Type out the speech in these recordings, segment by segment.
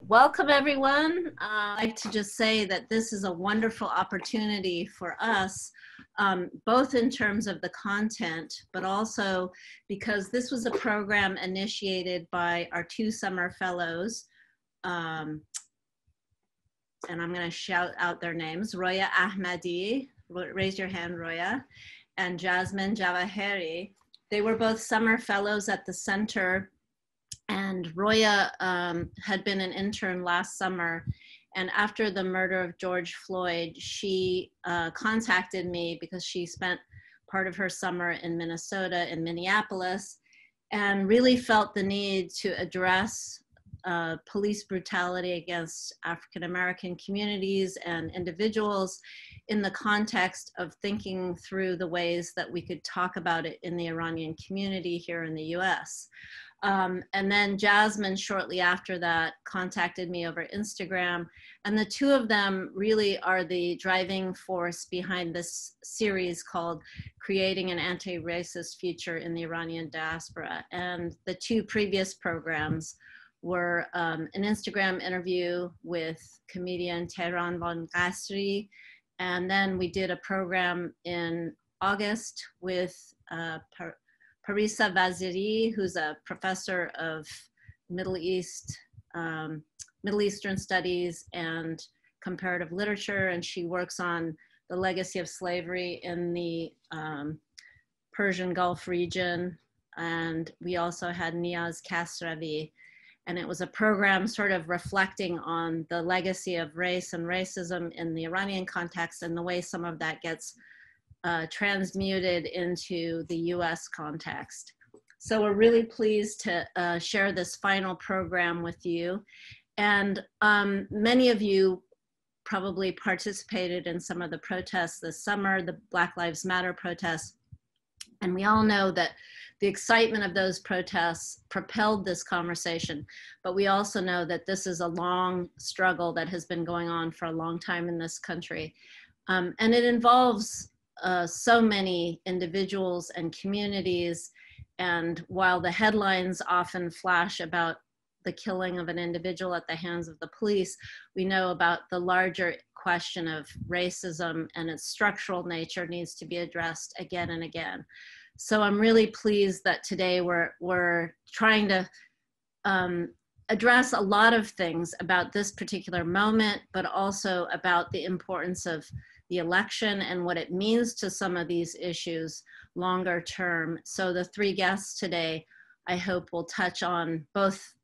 Welcome, everyone. I'd like to just say that this is a wonderful opportunity for us, both in terms of the content, but also because this was a program initiated by our two summer fellows, and I'm going to shout out their names, Roya Ahmadi, raise your hand, Roya, and Jasmine Djavahery. They were both summer fellows at the center, and Roya had been an intern last summer. And after the murder of George Floyd, she contacted me because she spent part of her summer in Minnesota, in Minneapolis, and really felt the need to address police brutality against African-American communities and individuals in the context of thinking through the ways that we could talk about it in the Iranian community here in the US. And then Jasmine, shortly after that, contacted me over Instagram. And the two of them really are the driving force behind this series called Creating an Anti-Racist Future in the Iranian Diaspora. And the two previous programs were an Instagram interview with comedian Tehran von Qasri. And then we did a program in August with Persis Karim, who's a professor of Middle Eastern studies and comparative literature, and she works on the legacy of slavery in the Persian Gulf region. And we also had Niaz Kasravi, and it was a program sort of reflecting on the legacy of race and racism in the Iranian context and the way some of that gets transmuted into the US context. So we're really pleased to share this final program with you. And many of you probably participated in some of the protests this summer, the Black Lives Matter protests. And we all know that the excitement of those protests propelled this conversation, but we also know that this is a long struggle that has been going on for a long time in this country. And it involves so many individuals and communities. And while the headlines often flash about the killing of an individual at the hands of the police, we know about the larger question of racism and its structural nature needs to be addressed again and again. So I'm really pleased that today we're trying to address a lot of things about this particular moment, but also about the importance of the election and what it means to some of these issues longer term. So the three guests today, I hope, will touch on both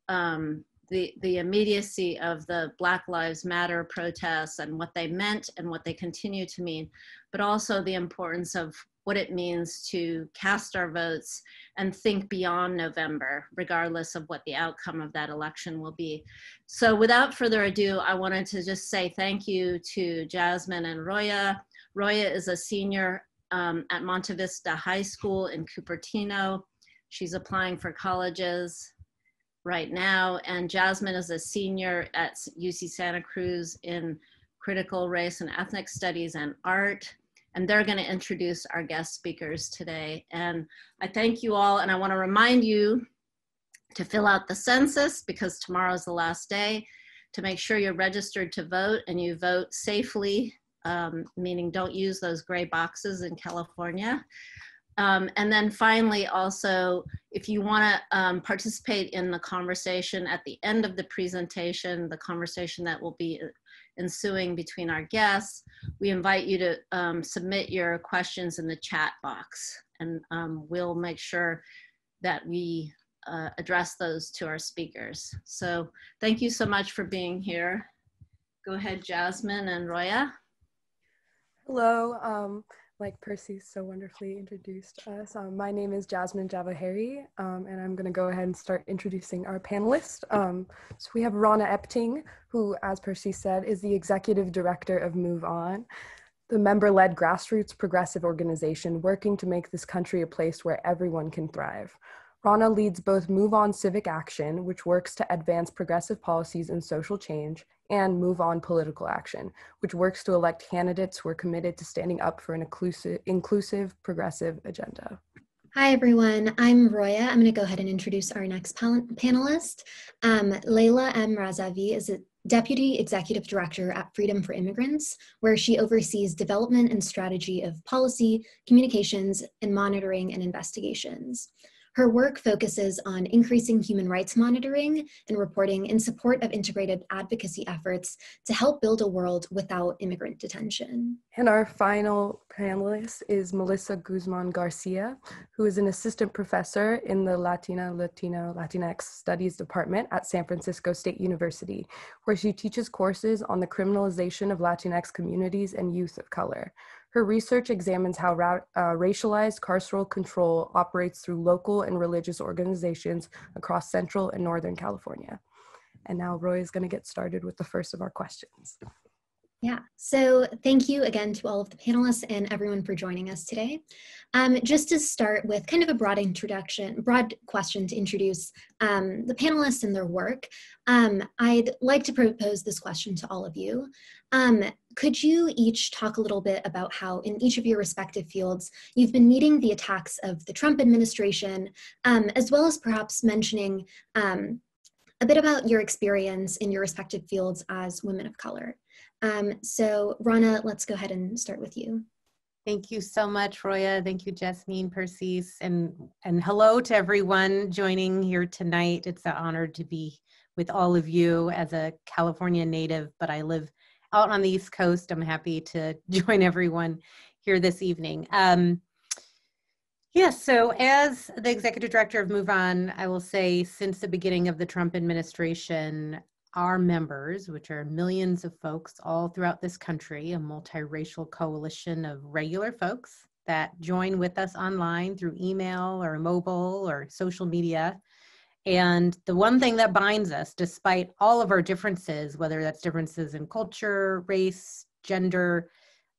the immediacy of the Black Lives Matter protests and what they meant and what they continue to mean, but also the importance of what it means to cast our votes and think beyond November, regardless of what the outcome of that election will be. So without further ado, I wanted to just say thank you to Jasmine and Roya. Roya is a senior at Monte Vista High School in Cupertino. She's applying for colleges right now. And Jasmine is a senior at UC Santa Cruz in critical race and ethnic studies and art. And they're going to introduce our guest speakers today. And I thank you all, and I want to remind you to fill out the census because tomorrow's the last day, to make sure you're registered to vote and you vote safely, meaning don't use those gray boxes in California. And then finally, also, if you want to participate in the conversation at the end of the presentation, the conversation that will be ensuing between our guests, we invite you to submit your questions in the chat box, and we'll make sure that we address those to our speakers. So thank you so much for being here. Go ahead, Jasmine and Roya. Hello. Like Percy so wonderfully introduced us. My name is Jasmine Djavahery, and I'm going to go ahead and start introducing our panelists. So we have Rahna Epting, who, as Percy said, is the executive director of MoveOn, the member-led grassroots progressive organization working to make this country a place where everyone can thrive. Rahna leads both MoveOn Civic Action, which works to advance progressive policies and social change, and MoveOn Political Action, which works to elect candidates who are committed to standing up for an inclusive progressive agenda. Hi, everyone. I'm Roya. I'm going to go ahead and introduce our next panelist. Layla Razavi is a Deputy Executive Director at Freedom for Immigrants, where she oversees development and strategy of policy, communications, and monitoring and investigations. Her work focuses on increasing human rights monitoring and reporting in support of integrated advocacy efforts to help build a world without immigrant detention. And our final panelist is Melissa Guzman-Garcia, who is an assistant professor in the Latinx Studies Department at San Francisco State University, where she teaches courses on the criminalization of Latinx communities and youth of color. Her research examines how racialized carceral control operates through local and religious organizations across Central and Northern California. And now Roy is going to get started with the first of our questions. Yeah, so thank you again to all of the panelists and everyone for joining us today. Just to start with kind of a broad question to introduce the panelists and their work, I'd like to propose this question to all of you. Could you each talk a little bit about how in each of your respective fields you've been meeting the attacks of the Trump administration, as well as perhaps mentioning a bit about your experience in your respective fields as women of color? So Rahna, let's go ahead and start with you. Thank you so much, Roya. Thank you, Jasmine, Persis, and hello to everyone joining here tonight. It's an honor to be with all of you as a California native, but I live out on the East Coast. I'm happy to join everyone here this evening. Yes, so as the executive director of MoveOn, I will say since the beginning of the Trump administration, our members, which are millions of folks all throughout this country, a multiracial coalition of regular folks that join with us online through email or mobile or social media. And the one thing that binds us, despite all of our differences, whether that's differences in culture, race, gender,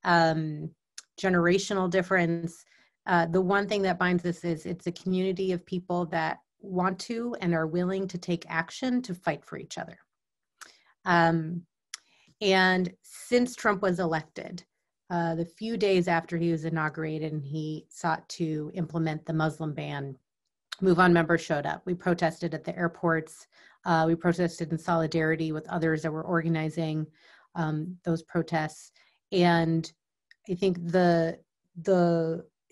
generational difference, the one thing that binds us is it's a community of people that want to and are willing to take action to fight for each other. And since Trump was elected, the few days after he was inaugurated and he sought to implement the Muslim ban, MoveOn members showed up. We protested at the airports. We protested in solidarity with others that were organizing those protests. And I think it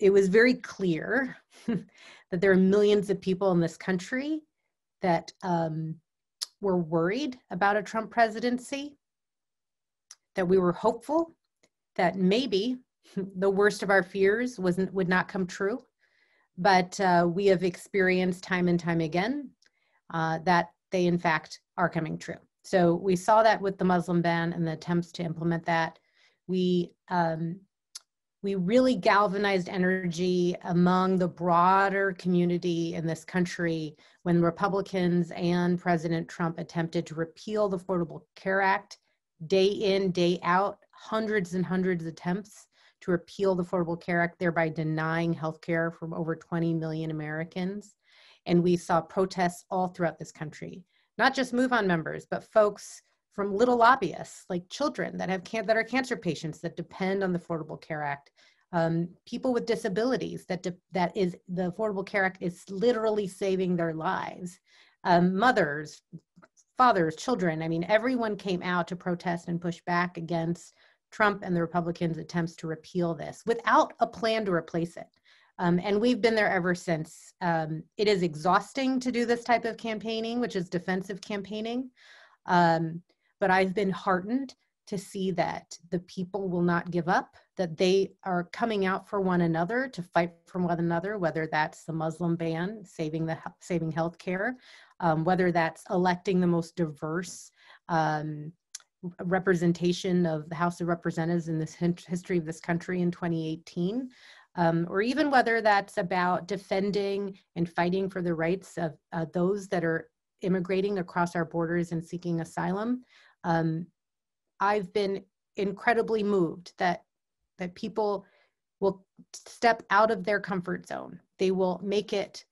was very clear that there are millions of people in this country that were worried about a Trump presidency, that we were hopeful that maybe the worst of our fears would not come true. But we have experienced time and time again that they in fact are coming true. So we saw that with the Muslim ban and the attempts to implement that. We really galvanized energy among the broader community in this country when Republicans and President Trump attempted to repeal the Affordable Care Act. Day in, day out, hundreds and hundreds of attempts to repeal the Affordable Care Act, thereby denying health care from over 20 million Americans. And we saw protests all throughout this country, not just MoveOn members, but folks from little lobbyists, like children that are cancer patients that depend on the Affordable Care Act, people with disabilities the Affordable Care Act is literally saving their lives, mothers, fathers, children. I mean, everyone came out to protest and push back against Trump and the Republicans' attempts to repeal this without a plan to replace it. And we've been there ever since. It is exhausting to do this type of campaigning, which is defensive campaigning. But I've been heartened to see that the people will not give up, that they are coming out for one another to fight for one another, whether that's the Muslim ban, saving health care, whether that's electing the most diverse representation of the House of Representatives in this history of this country in 2018, or even whether that's about defending and fighting for the rights of those that are immigrating across our borders and seeking asylum. I've been incredibly moved that people will step out of their comfort zone. They will make it,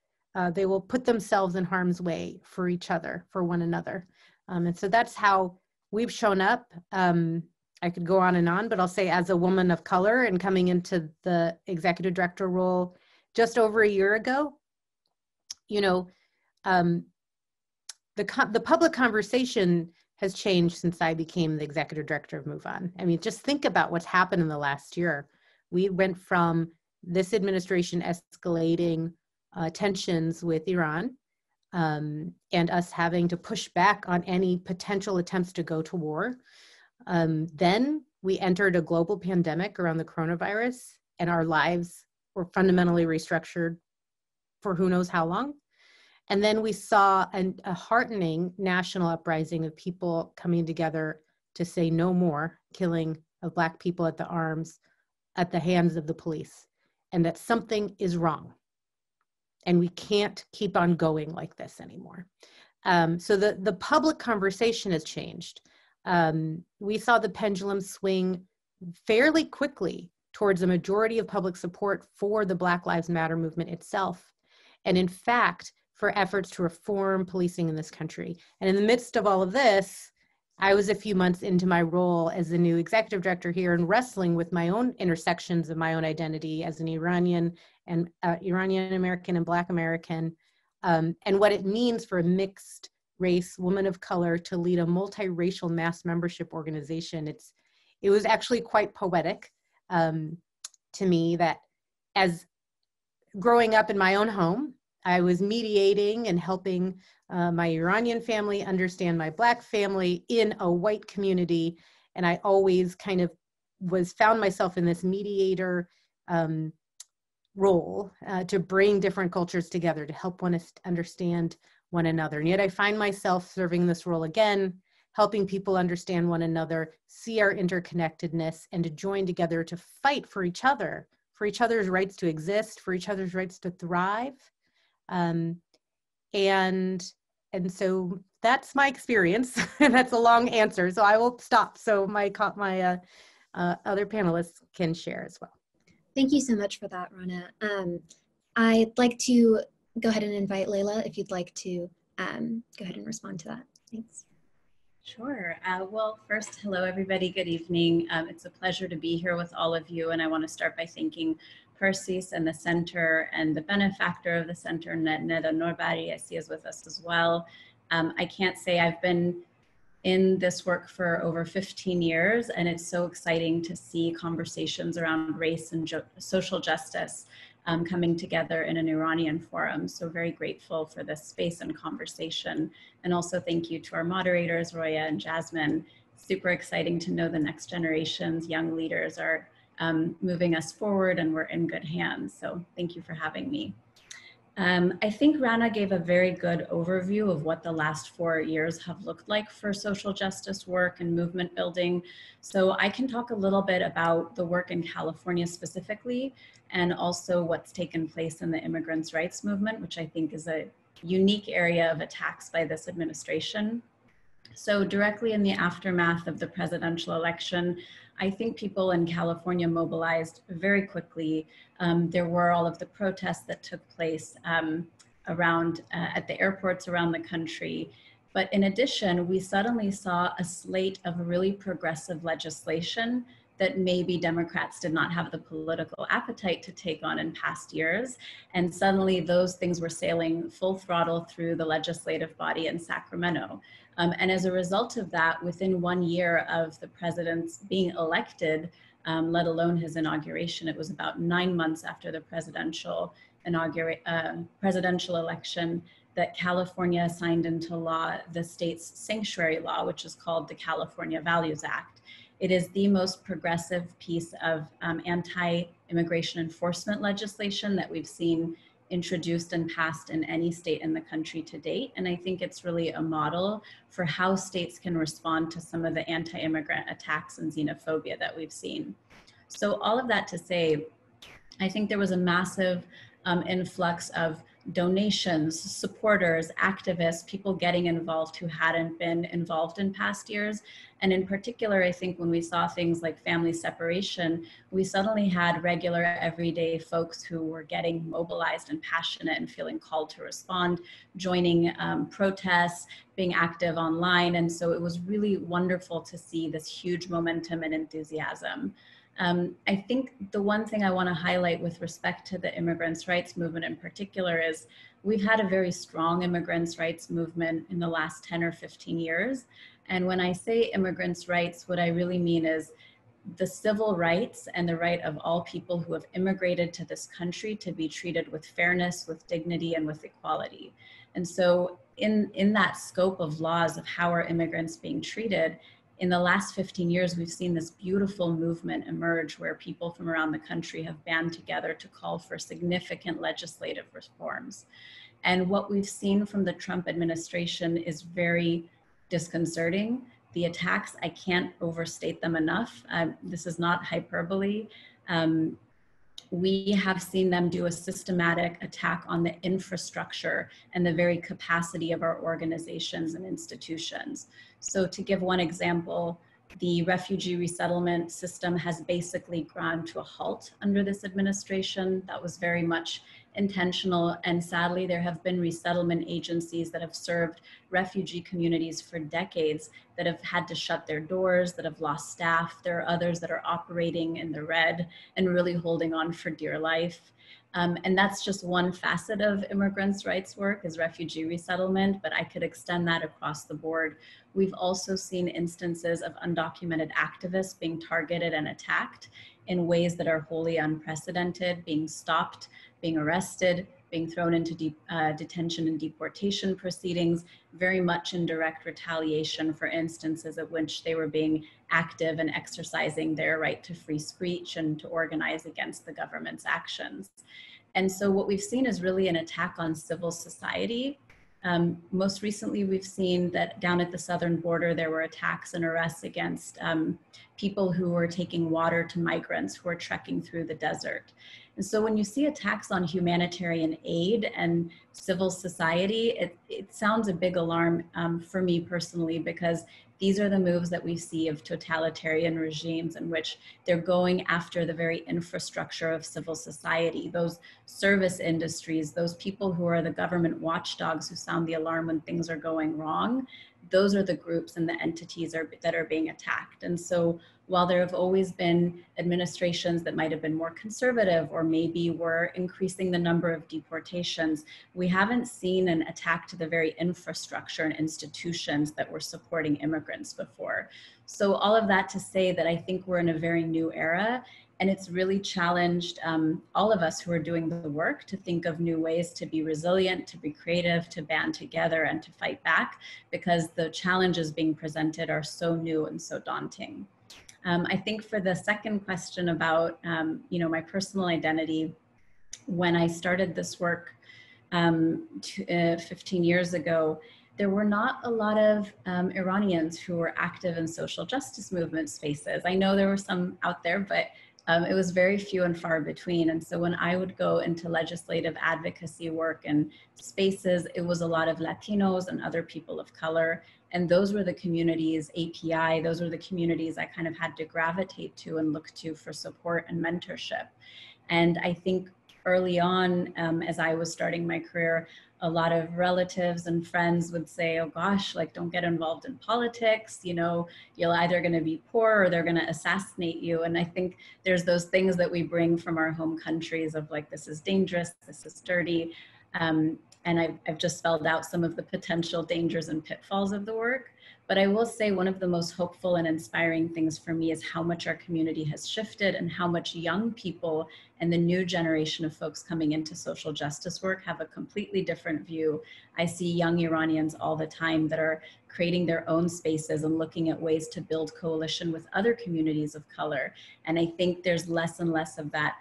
they will put themselves in harm's way for each other, for one another. And so that's how we've shown up. I could go on and on, but I'll say as a woman of color and coming into the executive director role just over a year ago, you know, the public conversation has changed since I became the executive director of MoveOn. I mean, just think about what's happened in the last year. We went from this administration escalating tensions with Iran and us having to push back on any potential attempts to go to war. Then we entered a global pandemic around the coronavirus, and our lives were fundamentally restructured for who knows how long. And then we saw a heartening national uprising of people coming together to say no more killing of Black people at the arms, at the hands of the police, and that something is wrong. And we can't keep on going like this anymore. So the public conversation has changed. We saw the pendulum swing fairly quickly towards a majority of public support for the Black Lives Matter movement itself. And in fact, for efforts to reform policing in this country. And in the midst of all of this, I was a few months into my role as the new executive director here and wrestling with my own intersections of my own identity as an Iranian and Iranian American and Black American, and what it means for a mixed race woman of color to lead a multiracial mass membership organization. It was actually quite poetic to me that as growing up in my own home, I was mediating and helping my Iranian family understand my Black family in a white community. And I always kind of found myself in this mediator role to bring different cultures together, to help one understand one another. And yet I find myself serving this role again, helping people understand one another, see our interconnectedness, and to join together to fight for each other's rights to exist, for each other's rights to thrive. And so that's my experience, and that's a long answer, so I will stop so my other panelists can share as well. Thank you so much for that, Rahna. I'd like to go ahead and invite Layla if you'd like to go ahead and respond to that. Thanks. Sure. Well, first, hello, everybody. Good evening. It's a pleasure to be here with all of you, and I want to start by thanking Persis and the center and the benefactor of the center, Neda Norbari, I see is with us as well. I can't say I've been in this work for over 15 years, and it's so exciting to see conversations around race and social justice coming together in an Iranian forum. So very grateful for this space and conversation. And also thank you to our moderators, Roya and Jasmine. Super exciting to know the next generation's young leaders are moving us forward, and we're in good hands. So thank you for having me. I think Rahna gave a very good overview of what the last 4 years have looked like for social justice work and movement building. So I can talk a little bit about the work in California specifically, and also what's taken place in the immigrants' rights movement, which I think is a unique area of attacks by this administration. So directly in the aftermath of the presidential election, I think people in California mobilized very quickly. There were all of the protests that took place around at the airports around the country. But in addition, we suddenly saw a slate of really progressive legislation that maybe Democrats did not have the political appetite to take on in past years. And suddenly those things were sailing full throttle through the legislative body in Sacramento. And as a result of that, within 1 year of the president's being elected, let alone his inauguration, it was about 9 months after the presidential election that California signed into law the state's sanctuary law, which is called the California Values Act. It is the most progressive piece of anti-immigration enforcement legislation that we've seen introduced and passed in any state in the country to date. And I think it's really a model for how states can respond to some of the anti-immigrant attacks and xenophobia that we've seen. So all of that to say, I think there was a massive influx of donations, supporters, activists, people getting involved who hadn't been involved in past years. And in particular, I think when we saw things like family separation, we suddenly had regular everyday folks who were getting mobilized and passionate and feeling called to respond, joining protests, being active online. And so it was really wonderful to see this huge momentum and enthusiasm. I think the one thing I want to highlight with respect to the immigrants' rights movement in particular is we've had a very strong immigrants' rights movement in the last 10 or 15 years. And when I say immigrants' rights, what I really mean is the civil rights and the right of all people who have immigrated to this country to be treated with fairness, with dignity, and with equality. And so in that scope of laws of how are immigrants being treated, in the last 15 years, we've seen this beautiful movement emerge where people from around the country have banded together to call for significant legislative reforms. And what we've seen from the Trump administration is very disconcerting. The attacks, I can't overstate them enough. This is not hyperbole. We have seen them do a systematic attack on the infrastructure and the very capacity of our organizations and institutions. So to give one example, the refugee resettlement system has basically ground to a halt under this administration. That was very much intentional, and sadly there have been resettlement agencies that have served refugee communities for decades that have had to shut their doors, that have lost staff. There are others that are operating in the red and really holding on for dear life. And that's just one facet of immigrants' rights work is refugee resettlement, but I could extend that across the board. We've also seen instances of undocumented activists being targeted and attacked in ways that are wholly unprecedented, being stopped, being arrested, being thrown into detention and deportation proceedings, very much in direct retaliation for instances of which they were being active and exercising their right to free speech and to organize against the government's actions. And so what we've seen is really an attack on civil society. Most recently, we've seen that down at the southern border, there were attacks and arrests against people who were taking water to migrants who are trekking through the desert. And so when you see attacks on humanitarian aid and civil society, it sounds a big alarm for me personally, because these are the moves that we see of totalitarian regimes in which they're going after the very infrastructure of civil society, those service industries, those people who are the government watchdogs who sound the alarm when things are going wrong. Those are the groups and the entities that are being attacked. And so while there have always been administrations that might have been more conservative or maybe were increasing the number of deportations, we haven't seen an attack to the very infrastructure and institutions that were supporting immigrants before. So all of that to say that I think we're in a very new era, and it's really challenged all of us who are doing the work to think of new ways to be resilient, to be creative, to band together and to fight back, because the challenges being presented are so new and so daunting. I think for the second question about my personal identity, when I started this work 15 years ago, there were not a lot of Iranians who were active in social justice movement spaces. I know there were some out there, but it was very few and far between. And so when I would go into legislative advocacy work and spaces, it was a lot of Latinos and other people of color. And those were the communities, API, those were the communities I kind of had to gravitate to and look to for support and mentorship. And I think early on, as I was starting my career, a lot of relatives and friends would say, oh gosh, like don't get involved in politics, you're either going to be poor or they're going to assassinate you. And I think there's those things that we bring from our home countries of like, this is dangerous, this is dirty. And I've just spelled out some of the potential dangers and pitfalls of the work. But I will say one of the most hopeful and inspiring things for me is how much our community has shifted and how much young people and the new generation of folks coming into social justice work have a completely different view. I see young Iranians all the time that are creating their own spaces and looking at ways to build coalition with other communities of color. And I think there's less and less of that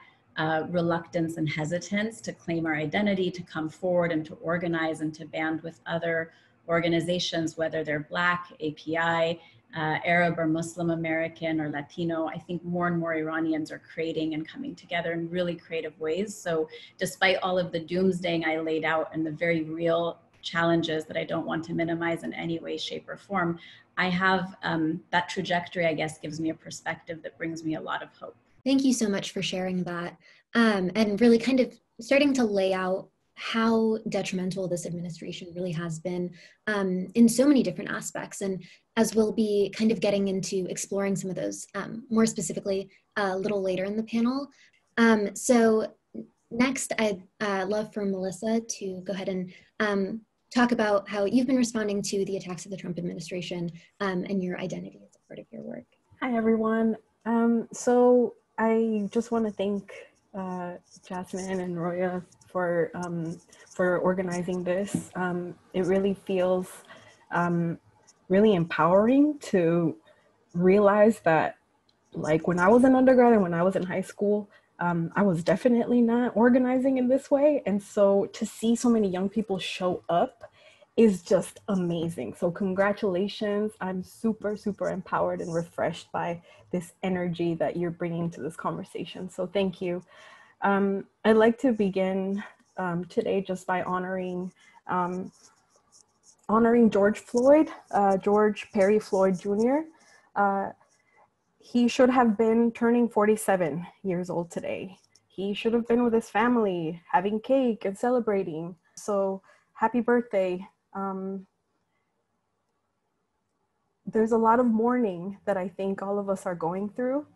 reluctance and hesitance to claim our identity, to come forward and to organize and to band with other organizations, whether they're Black, API, Arab or Muslim American or Latino. I think more and more Iranians are creating and coming together in really creative ways. So despite all of the doomsdaying I laid out and the very real challenges that I don't want to minimize in any way, shape, or form, I have that trajectory, I guess, gives me a perspective that brings me a lot of hope. Thank you so much for sharing that, and really kind of starting to lay out how detrimental this administration really has been in so many different aspects. And as we'll be kind of getting into exploring some of those more specifically a little later in the panel. So next, I'd love for Melissa to go ahead and talk about how you've been responding to the attacks of the Trump administration and your identity as a part of your work. Hi, everyone. So I just want to thank Jasmine and Roya for organizing this. It really feels really empowering to realize that, like, when I was an undergrad and when I was in high school, I was definitely not organizing in this way. And so to see so many young people show up is just amazing. So congratulations. I'm super, super empowered and refreshed by this energy that you're bringing to this conversation. So thank you. I'd like to begin today just by honoring George Floyd, George Perry Floyd Jr. He should have been turning 47 years old today. He should have been with his family, having cake and celebrating. So happy birthday. There's a lot of mourning that I think all of us are going through.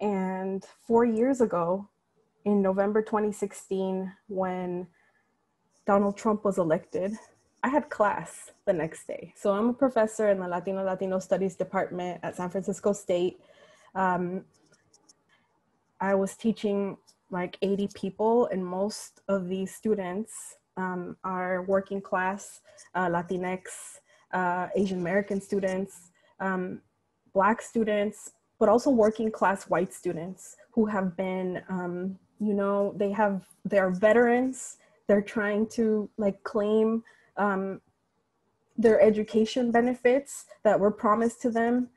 And 4 years ago, in November 2016, when Donald Trump was elected, I had class the next day. So I'm a professor in the Latino Studies department at San Francisco State. I was teaching like 80 people, and most of these students are working class, Latinx, Asian American students, Black students, but also working class white students who have been, you know, they're veterans. They're trying to like claim their education benefits that were promised to them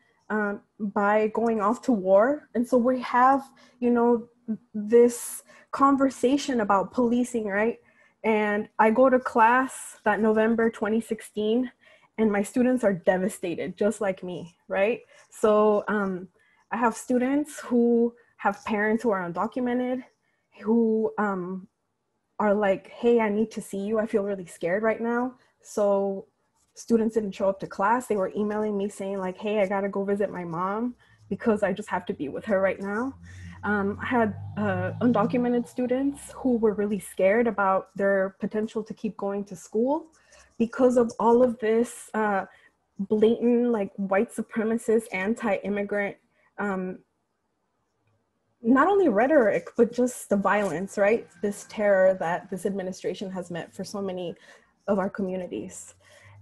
by going off to war. And so we have, you know, this conversation about policing, right? And I go to class that November 2016, and my students are devastated, just like me, right? So I have students who have parents who are undocumented, who are like, hey, I need to see you. I feel really scared right now. So students didn't show up to class. They were emailing me saying like, hey, I gotta go visit my mom because I just have to be with her right now. I had undocumented students who were really scared about their potential to keep going to school because of all of this blatant like white supremacist, anti-immigrant, not only rhetoric, but just the violence, right? This terror that this administration has met for so many of our communities.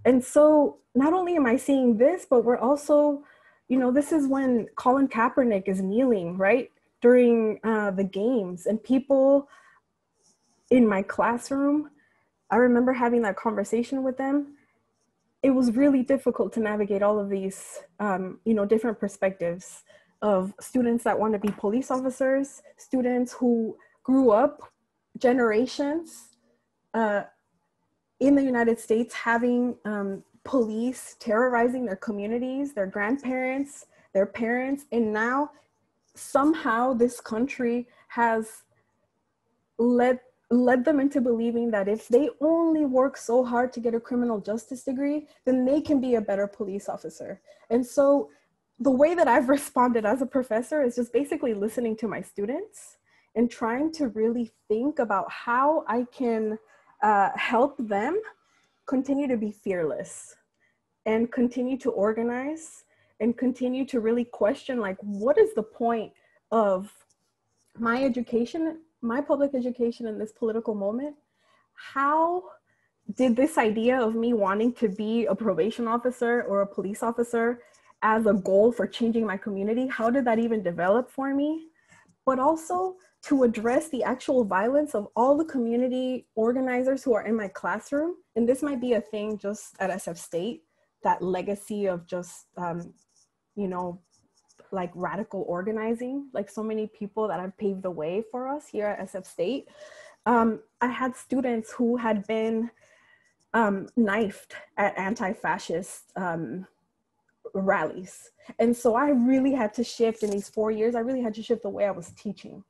And so not only am I seeing this, but we're also, you know, this is when Colin Kaepernick is kneeling, right? During the games, and people in my classroom, I remember having that conversation with them. It was really difficult to navigate all of these, you know, different perspectives of students that want to be police officers, students who grew up generations in the United States having police terrorizing their communities, their grandparents, their parents, and now somehow this country has led them into believing that if they only work so hard to get a criminal justice degree, then they can be a better police officer. And so the way that I've responded as a professor is just basically listening to my students and trying to really think about how I can help them continue to be fearless and continue to organize and continue to really question, like, what is the point of my education, my public education in this political moment? How did this idea of me wanting to be a probation officer or a police officer as a goal for changing my community, how did that even develop for me? But also to address the actual violence of all the community organizers who are in my classroom. And this might be a thing just at SF State, that legacy of just, you know, like radical organizing, like so many people that have paved the way for us here at SF State. I had students who had been knifed at anti-fascist rallies. And so I really had to shift in these 4 years, I really had to shift the way I was teaching.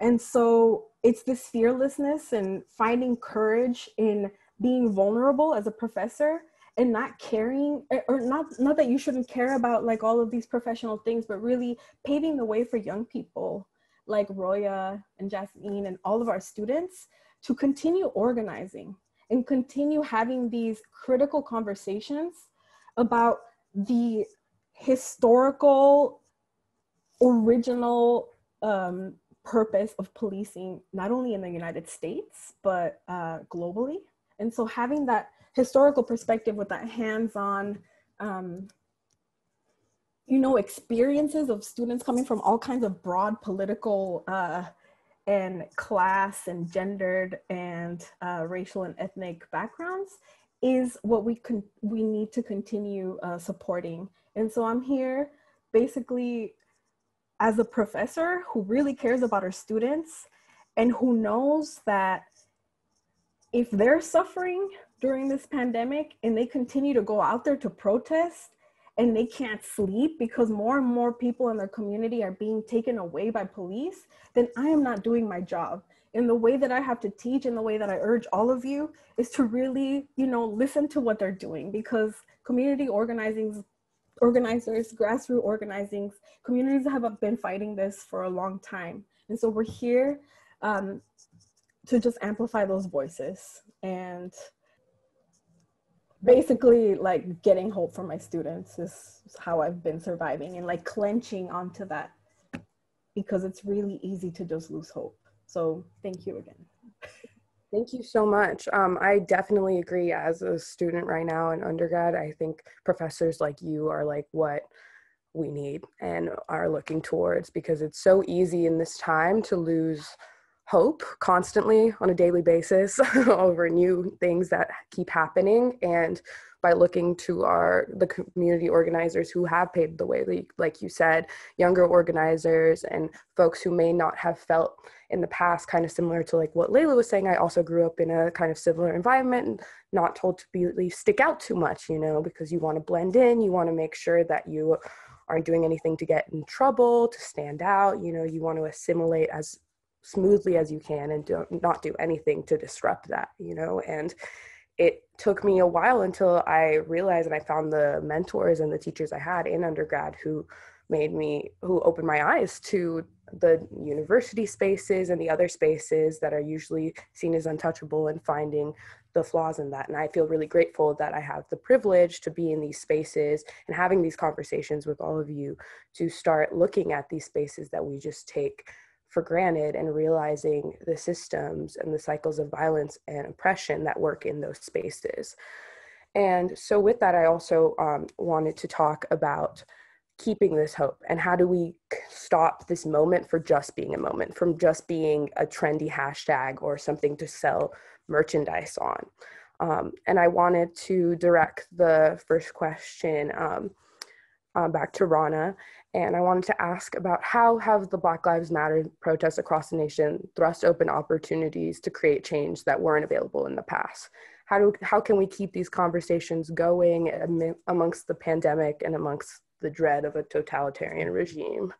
And so it's this fearlessness and finding courage in being vulnerable as a professor and not caring, or not that you shouldn't care about like all of these professional things, but really paving the way for young people like Roya and Jasmine and all of our students to continue organizing and continue having these critical conversations about the historical, original purpose of policing, not only in the United States, but globally. And so having that historical perspective with that hands-on, experiences of students coming from all kinds of broad political and class and gendered and racial and ethnic backgrounds is what we need to continue supporting. And so I'm here basically as a professor who really cares about our students and who knows that if they're suffering during this pandemic and they continue to go out there to protest and they can't sleep because more and more people in their community are being taken away by police, then I am not doing my job. And the way that I have to teach and the way that I urge all of you is to really, listen to what they're doing, because community organizers, grassroots organizings, communities have been fighting this for a long time. And so we're here to just amplify those voices and basically like getting hope for my students is how I've been surviving, and like clenching onto that because it's really easy to just lose hope. So thank you again. Thank you so much. I definitely agree. As a student right now in undergrad, I think professors like you are like what we need and are looking towards, because it's so easy in this time to lose hope constantly on a daily basis over new things that keep happening. And by looking to the community organizers who have paved the way, like you said, younger organizers and folks who may not have felt in the past, kind of similar to like what Layla was saying. I also grew up in a kind of similar environment and not told to really stick out too much, because you want to blend in, you want to make sure that you aren't doing anything to get in trouble, to stand out, you want to assimilate as smoothly as you can and not do anything to disrupt that, and it took me a while until I realized and I found the mentors and the teachers I had in undergrad who opened my eyes to the university spaces and the other spaces that are usually seen as untouchable, and finding the flaws in that. And I feel really grateful that I have the privilege to be in these spaces and having these conversations with all of you to start looking at these spaces that we just take for granted and realizing the systems and the cycles of violence and oppression that work in those spaces. And so with that, I also wanted to talk about keeping this hope and how do we stop this moment for just being a moment, from just being a trendy hashtag or something to sell merchandise on. And I wanted to direct the first question back to Rahna. And I wanted to ask about how have the Black Lives Matter protests across the nation thrust open opportunities to create change that weren't available in the past? How can we keep these conversations going amongst the pandemic and amongst the dread of a totalitarian regime?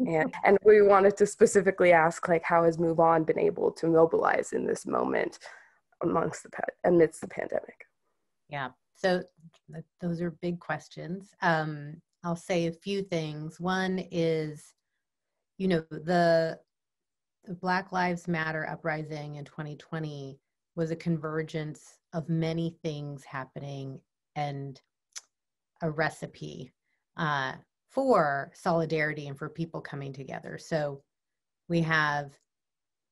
And we wanted to specifically ask, like, how has MoveOn been able to mobilize in this moment amidst the pandemic? Yeah, so those are big questions. I'll say a few things. One is, the Black Lives Matter uprising in 2020 was a convergence of many things happening and a recipe for solidarity and for people coming together. So we have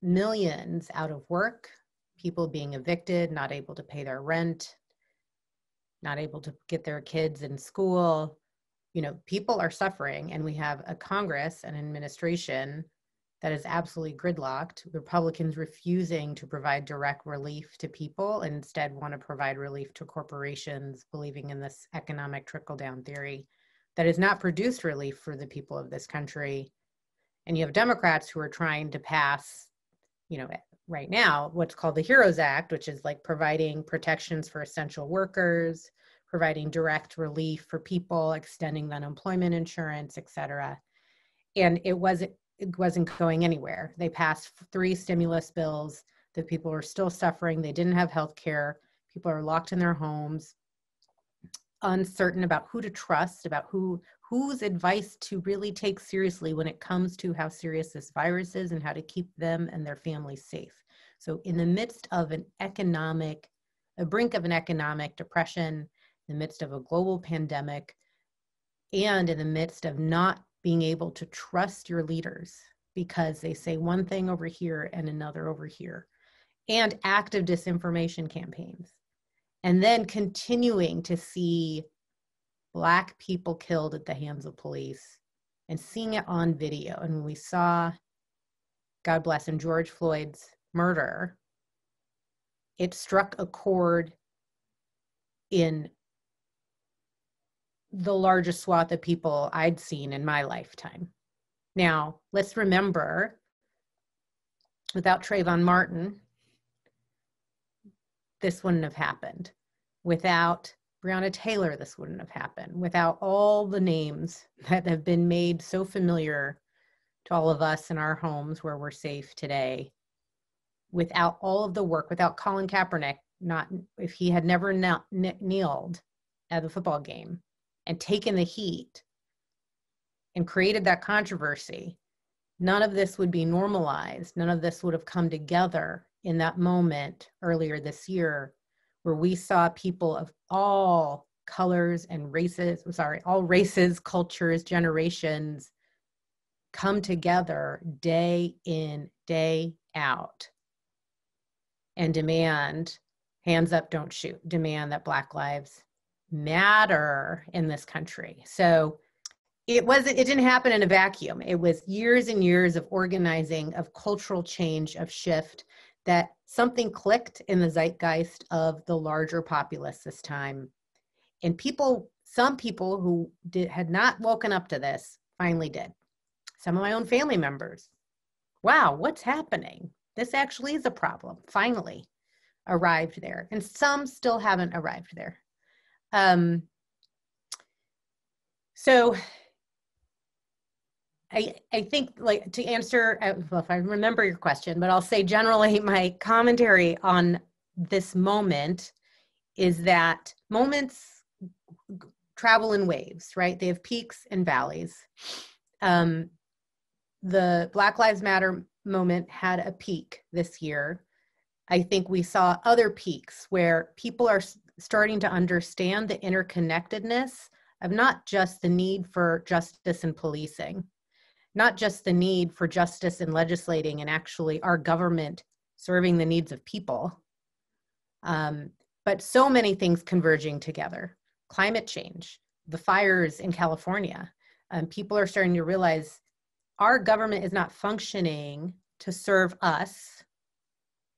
millions out of work, people being evicted, not able to pay their rent, not able to get their kids in school. People are suffering, and we have a Congress and administration that is absolutely gridlocked. Republicans refusing to provide direct relief to people, and instead want to provide relief to corporations, believing in this economic trickle-down theory that has not produced relief for the people of this country. And you have Democrats who are trying to pass, right now, what's called the HEROES Act, which is like providing protections for essential workers, providing direct relief for people, extending the unemployment insurance, et cetera. And it was it wasn't going anywhere. They passed 3 stimulus bills. The people are still suffering. They didn't have health care. People are locked in their homes, uncertain about who to trust, about whose advice to really take seriously when it comes to how serious this virus is and how to keep them and their families safe. So in the midst of a brink of an economic depression, in the midst of a global pandemic, and in the midst of not being able to trust your leaders because they say one thing over here and another over here, and active disinformation campaigns, and then continuing to see Black people killed at the hands of police and seeing it on video. And when we saw, God bless him, George Floyd's murder, it struck a chord in the largest swath of people I'd seen in my lifetime. Now, let's remember, without Trayvon Martin, this wouldn't have happened. Without Breonna Taylor, this wouldn't have happened. Without all the names that have been made so familiar to all of us in our homes where we're safe today, without all of the work, without Colin Kaepernick, if he had never kneeled at the football game and taken the heat and created that controversy, none of this would be normalized. None of this would have come together in that moment earlier this year where we saw people of all colors and races, all races, cultures, generations come together day in, day out and demand, hands up, don't shoot, demand that Black lives matter in this country. So it didn't happen in a vacuum. It was years and years of organizing, of cultural change, of shift, that something clicked in the zeitgeist of the larger populace this time. And some people who had not woken up to this finally did. Some of my own family members. Wow, what's happening? This actually is a problem. Finally arrived there. And some still haven't arrived there. So I think, like, to answer, well, if I remember your question, but I'll say generally my commentary on this moment is that moments travel in waves, right? They have peaks and valleys. The Black Lives Matter moment had a peak this year. I think we saw other peaks where people are starting to understand the interconnectedness of not just the need for justice and policing, not just the need for justice and legislating and actually our government serving the needs of people, but so many things converging together. Climate change, the fires in California. People are starting to realize our government is not functioning to serve us.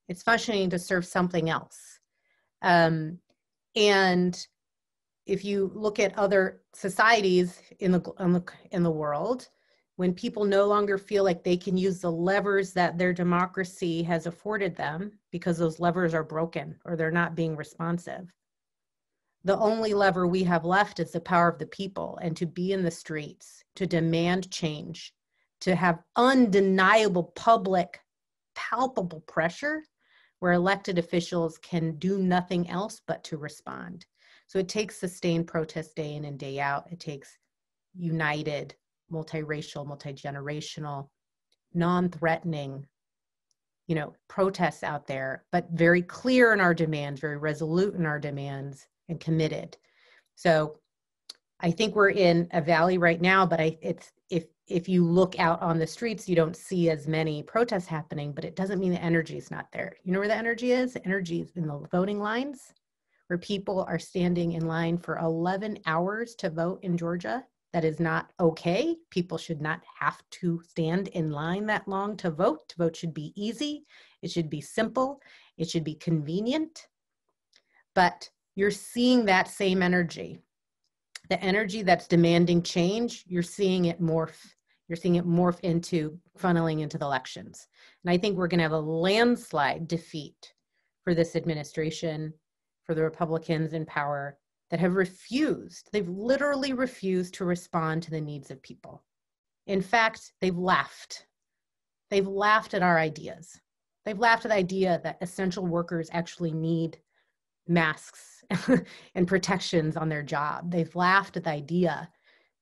It's functioning to serve something else. And if you look at other societies in the world, when people no longer feel like they can use the levers that their democracy has afforded them because those levers are broken or they're not being responsive, the only lever we have left is the power of the people, and to be in the streets, to demand change, to have undeniable public, palpable pressure where elected officials can do nothing else but to respond. So it takes sustained protest day in and day out. It takes united, multiracial, multi-generational, non-threatening, protests out there, but very clear in our demands, very resolute in our demands, and committed. So I think we're in a valley right now, but if you look out on the streets, you don't see as many protests happening, but it doesn't mean the energy is not there. You know where the energy is? The energy is in the voting lines, where people are standing in line for 11 hours to vote in Georgia. That is not okay. People should not have to stand in line that long to vote. To vote should be easy. It should be simple. It should be convenient. But you're seeing that same energy. The energy that's demanding change, you're seeing it morph. You're seeing it morph into funneling into the elections. And I think we're going to have a landslide defeat for this administration, for the Republicans in power that have refused, they've literally refused to respond to the needs of people. In fact, they've laughed They've laughed at our ideas. They've laughed at the idea that essential workers actually need masks and protections on their job. They've laughed at the idea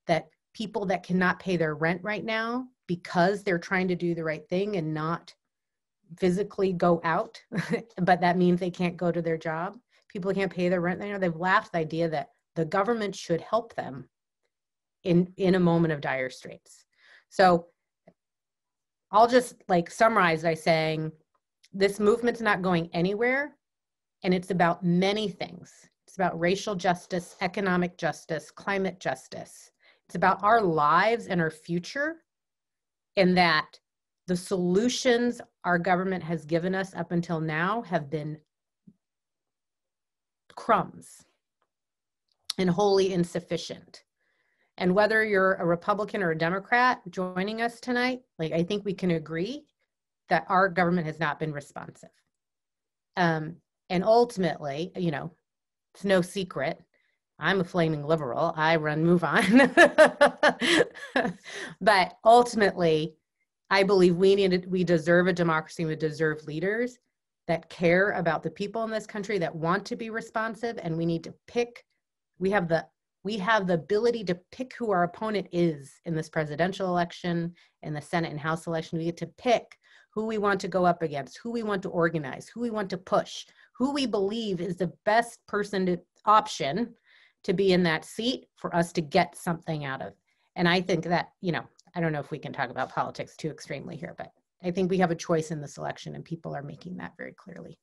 that people that cannot pay their rent right now because they're trying to do the right thing and not physically go out, but that means they can't go to their job. People can't pay their rent. They've laughed at the idea that the government should help them in a moment of dire straits. So I'll just like summarize by saying this movement's not going anywhere, and it's about many things. It's about racial justice, economic justice, climate justice. It's about our lives and our future, and that the solutions our government has given us up until now have been crumbs and wholly insufficient. And whether you're a Republican or a Democrat joining us tonight, like I think we can agree that our government has not been responsive. And ultimately, you know, it's no secret, I'm a flaming liberal. I run MoveOn. But ultimately, I believe we deserve a democracy. We deserve leaders that care about the people in this country, that want to be responsive, and we need to pick. We have the ability to pick who our opponent is in this presidential election, in the Senate and House election. We get to pick who we want to go up against, who we want to organize, who we want to push, who we believe is the best option to be in that seat for us to get something out of. And I think that, you know, I don't know if we can talk about politics too extremely here, but I think we have a choice in this election, and people are making that very clearly.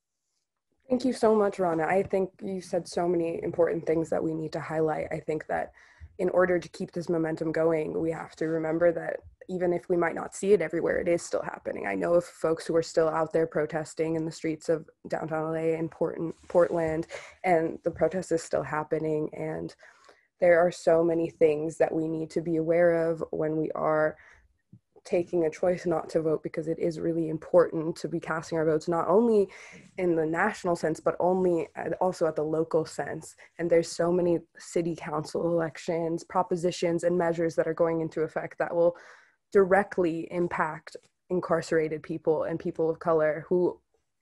Thank you so much, Rahna. I think you said so many important things that we need to highlight. I think that in order to keep this momentum going, we have to remember that even if we might not see it everywhere, it is still happening. I know of folks who are still out there protesting in the streets of downtown LA and Portland, and the protest is still happening. And there are so many things that we need to be aware of when we are taking a choice not to vote, because it is really important to be casting our votes, not only in the national sense, but also at the local sense. And there's so many city council elections, propositions, and measures that are going into effect that will directly impact incarcerated people and people of color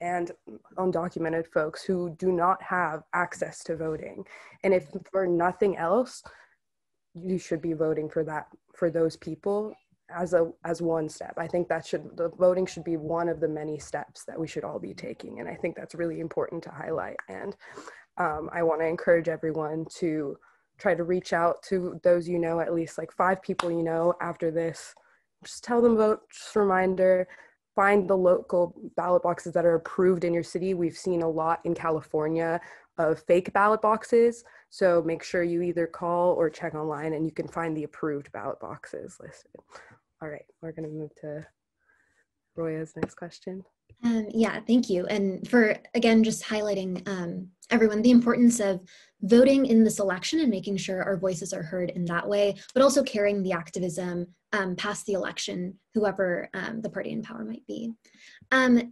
and undocumented folks who do not have access to voting. And if for nothing else, you should be voting for those people as one step. I think the voting should be one of the many steps that we should all be taking. And I think that's really important to highlight. And I want to encourage everyone to try to reach out to those, you know, at least like 5 people, you know, after this, just tell them vote, just a reminder, find the local ballot boxes that are approved in your city. We've seen a lot in California of fake ballot boxes. So make sure you either call or check online and you can find the approved ballot boxes listed. All right, we're going to move to Roya's next question. Yeah, thank you. And for, again, just highlighting everyone, the importance of voting in this election and making sure our voices are heard in that way, but also carrying the activism past the election, whoever the party in power might be.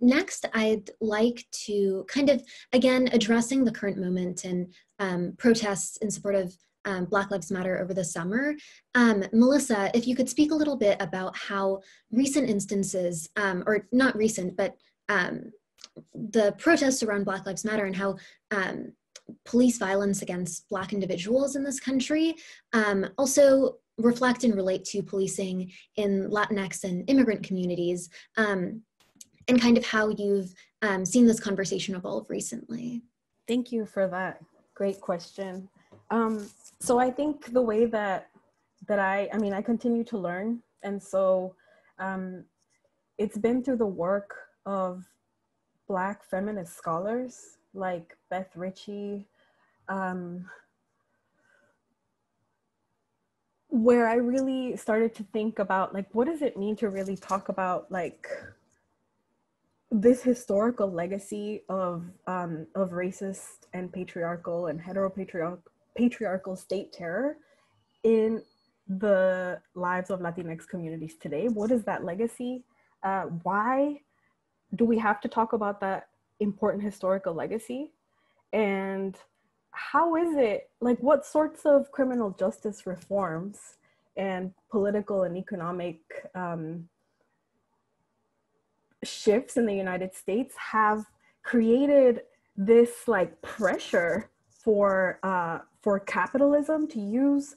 Next, I'd like to kind of, again, addressing the current moment and protests in support of Black Lives Matter over the summer. Melissa, if you could speak a little bit about how recent instances, or not recent, but the protests around Black Lives Matter and how police violence against Black individuals in this country also reflect and relate to policing in Latinx and immigrant communities, and kind of how you've seen this conversation evolve recently. Thank you for that great question. So I think the way that I continue to learn. And so it's been through the work of Black feminist scholars like Beth Ritchie, where I really started to think about like, what does it mean to really talk about like this historical legacy of racist and patriarchal and heteropatriarchal state terror in the lives of Latinx communities today? What is that legacy? Why do we have to talk about that important historical legacy? And how is it, like, what sorts of criminal justice reforms and political and economic shifts in the United States have created this like pressure for capitalism to use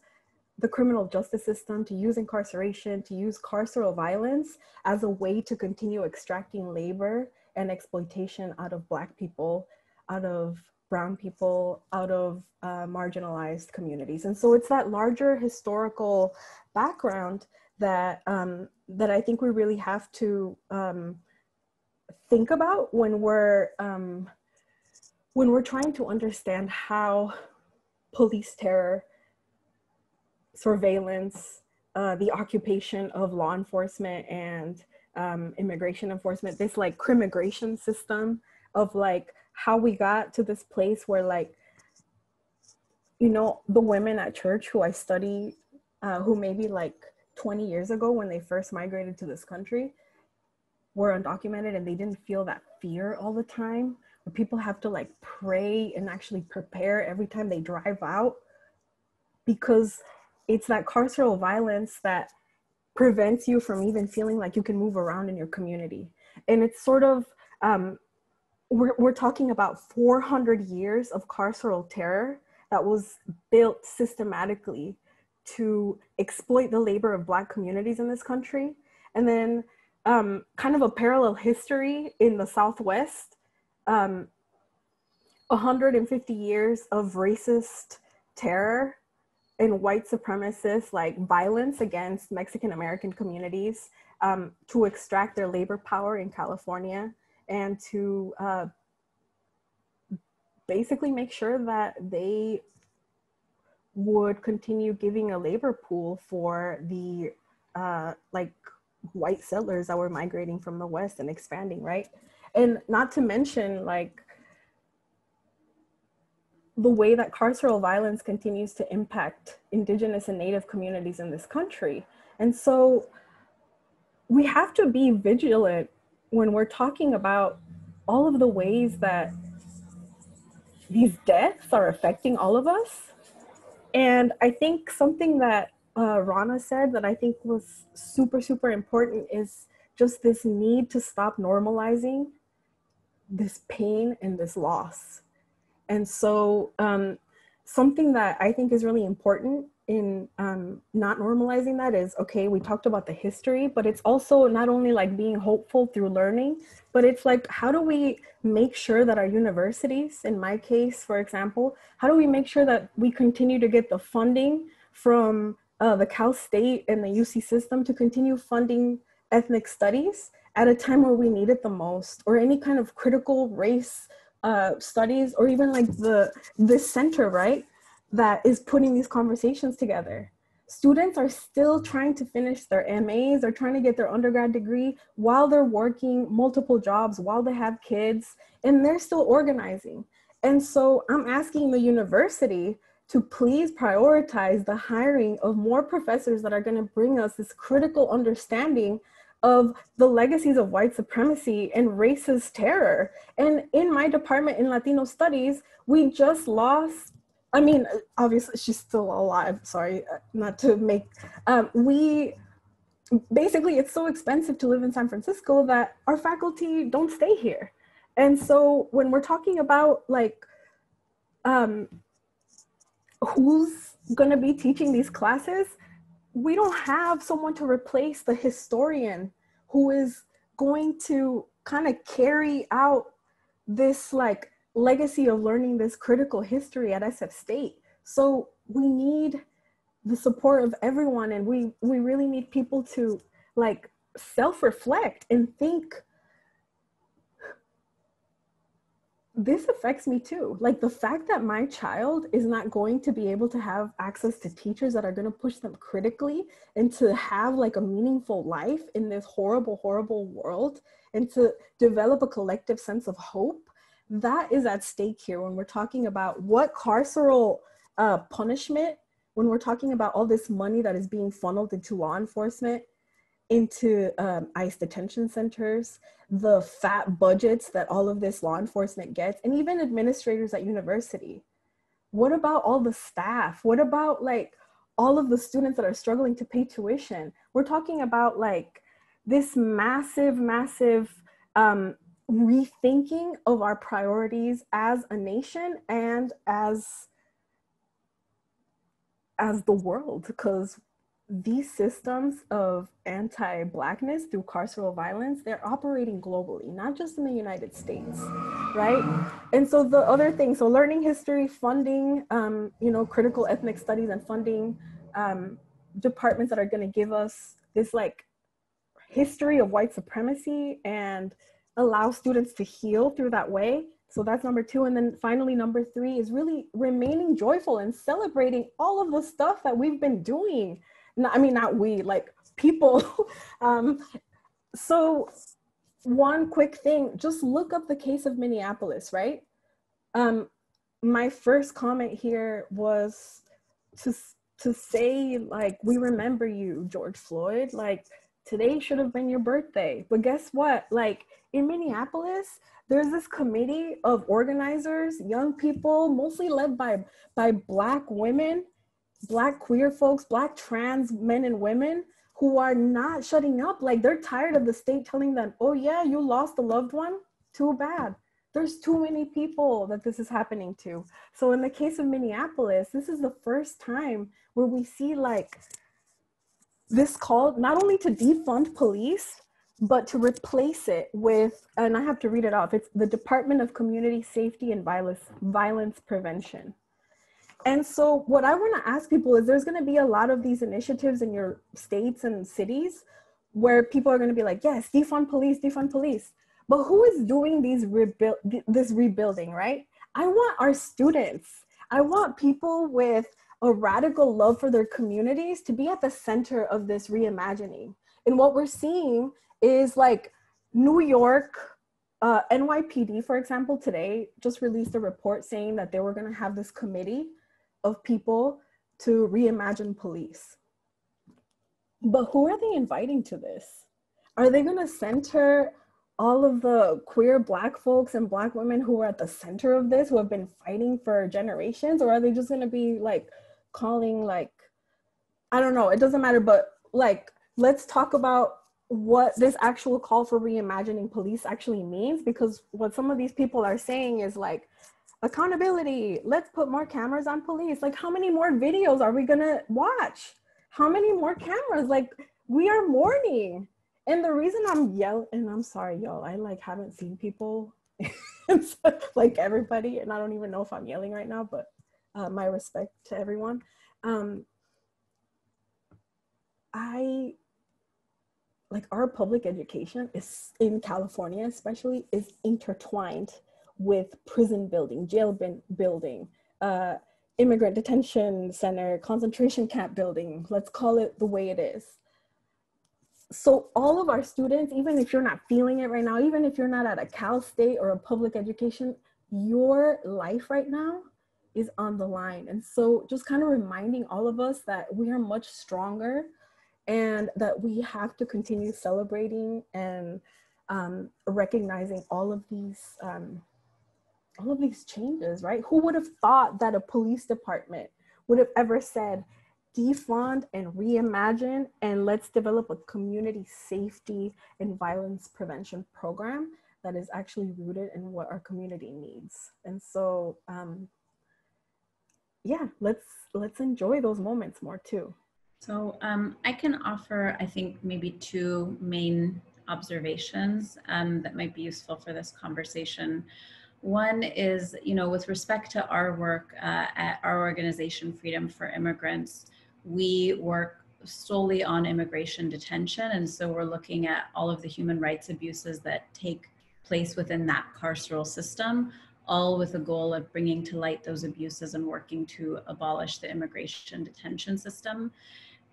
the criminal justice system, to use incarceration, to use carceral violence as a way to continue extracting labor and exploitation out of Black people, out of Brown people, out of marginalized communities. And so it's that larger historical background that that I think we really have to think about when we're trying to understand how police terror, surveillance, the occupation of law enforcement and immigration enforcement, this like crimmigration system of like how we got to this place where like, you know, the women at church who I study, who maybe like 20 years ago when they first migrated to this country were undocumented and they didn't feel that fear all the time, where people have to like pray and actually prepare every time they drive out, because it's that carceral violence that prevents you from even feeling like you can move around in your community. And it's sort of, we're talking about 400 years of carceral terror that was built systematically to exploit the labor of Black communities in this country. And then kind of a parallel history in the Southwest, 150 years of racist terror and white supremacist like violence against Mexican American communities to extract their labor power in California and to basically make sure that they would continue giving a labor pool for the like white settlers that were migrating from the West and expanding, right? And not to mention like the way that carceral violence continues to impact Indigenous and Native communities in this country. And so we have to be vigilant when we're talking about all of the ways that these deaths are affecting all of us. And I think something that Rahna said that I think was super, super important is just this need to stop normalizing this pain and this loss. And so something that I think is really important in not normalizing that is, okay, we talked about the history, but it's also not only like being hopeful through learning, but it's like, how do we make sure that our universities, in my case, for example, how do we make sure that we continue to get the funding from the Cal State and the UC system to continue funding ethnic studies at a time where we need it the most, or any kind of critical race studies, or even like this center, right, that is putting these conversations together. Students are still trying to finish their MAs, they're trying to get their undergrad degree while they're working multiple jobs, while they have kids, and they're still organizing. And so I'm asking the university to please prioritize the hiring of more professors that are going to bring us this critical understanding of the legacies of white supremacy and racist terror. And in my department in Latino Studies, we just lost, I mean, obviously she's still alive, sorry, not to make, basically it's so expensive to live in San Francisco that our faculty don't stay here. And so when we're talking about like, who's gonna be teaching these classes, we don't have someone to replace the historian who is going to kind of carry out this like legacy of learning this critical history at SF State. So we need the support of everyone, and we really need people to like self-reflect and think, this affects me too. Like the fact that my child is not going to be able to have access to teachers that are going to push them critically and to have like a meaningful life in this horrible, horrible world, and to develop a collective sense of hope, that is at stake here when we're talking about what carceral punishment, when we're talking about all this money that is being funneled into law enforcement, into ICE detention centers, the fat budgets that all of this law enforcement gets, and even administrators at university. What about all the staff? What about like all of the students that are struggling to pay tuition? We're talking about like this massive, massive rethinking of our priorities as a nation and as the world, because these systems of anti-Blackness through carceral violence, they're operating globally, not just in the United States, right? And so the other thing, so learning history, funding, critical ethnic studies, and funding departments that are going to give us this like history of white supremacy and allow students to heal through that way. So that's number 2. And then finally, number 3 is really remaining joyful and celebrating all of the stuff that we've been doing. Not we, like people. So one quick thing, just look up the case of Minneapolis, right? My first comment here was to say, like, we remember you, George Floyd. Like, today should have been your birthday. But guess what? Like, in Minneapolis, there's this committee of organizers, young people, mostly led by Black women, Black queer folks, Black trans men and women, who are not shutting up. Like, they're tired of the state telling them, oh yeah, you lost a loved one? Too bad. There's too many people that this is happening to. So in the case of Minneapolis, this is the first time where we see like this call not only to defund police, but to replace it with, and I have to read it off, it's the Department of Community Safety and Violence Prevention. And so what I want to ask people is, there's going to be a lot of these initiatives in your states and cities where people are going to be like, yes, defund police, defund police. But who is doing this rebuilding, right? I want our students. I want people with a radical love for their communities to be at the center of this reimagining. And what we're seeing is like New York, NYPD, for example, today just released a report saying that they were going to have this committee of people to reimagine police. But who are they inviting to this? Are they going to center all of the queer Black folks and Black women who are at the center of this, who have been fighting for generations? Or are they just going to be like calling, like, I don't know, it doesn't matter, but like, let's talk about what this actual call for reimagining police actually means, because what some of these people are saying is like, accountability, let's put more cameras on police. Like, how many more videos are we gonna watch? How many more cameras? Like, we are mourning. And the reason I'm yelling, and I'm sorry, y'all, I like haven't seen people like everybody, and I don't even know if I'm yelling right now, but my respect to everyone. Like, our public education is, in California especially, is intertwined with prison building, jail building, immigrant detention center, concentration camp building, let's call it the way it is. So all of our students, even if you're not feeling it right now, even if you're not at a Cal State or a public education, your life right now is on the line. And so just kind of reminding all of us that we are much stronger and that we have to continue celebrating and recognizing all of these changes, right? Who would have thought that a police department would have ever said, defund and reimagine, and let's develop a community safety and violence prevention program that is actually rooted in what our community needs. And so, yeah, let's enjoy those moments more too. So I can offer, I think, maybe 2 main observations that might be useful for this conversation. One is, with respect to our work at our organization, Freedom for Immigrants, we work solely on immigration detention. And so we're looking at all of the human rights abuses that take place within that carceral system, all with the goal of bringing to light those abuses and working to abolish the immigration detention system.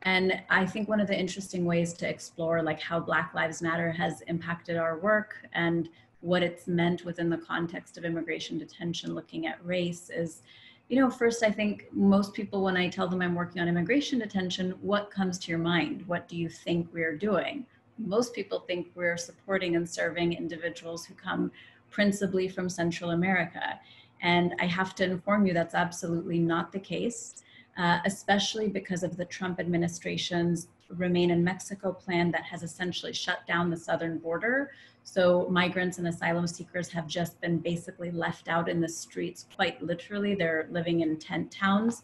And I think one of the interesting ways to explore like how Black Lives Matter has impacted our work and what it's meant within the context of immigration detention, looking at race is, first, I think most people, when I tell them I'm working on immigration detention, what comes to your mind? What do you think we're doing? Most people think we're supporting and serving individuals who come principally from Central America. And I have to inform you that's absolutely not the case. Especially because of the Trump administration's Remain in Mexico plan that has essentially shut down the southern border. So migrants and asylum seekers have just been basically left out in the streets, quite literally. They're living in tent towns.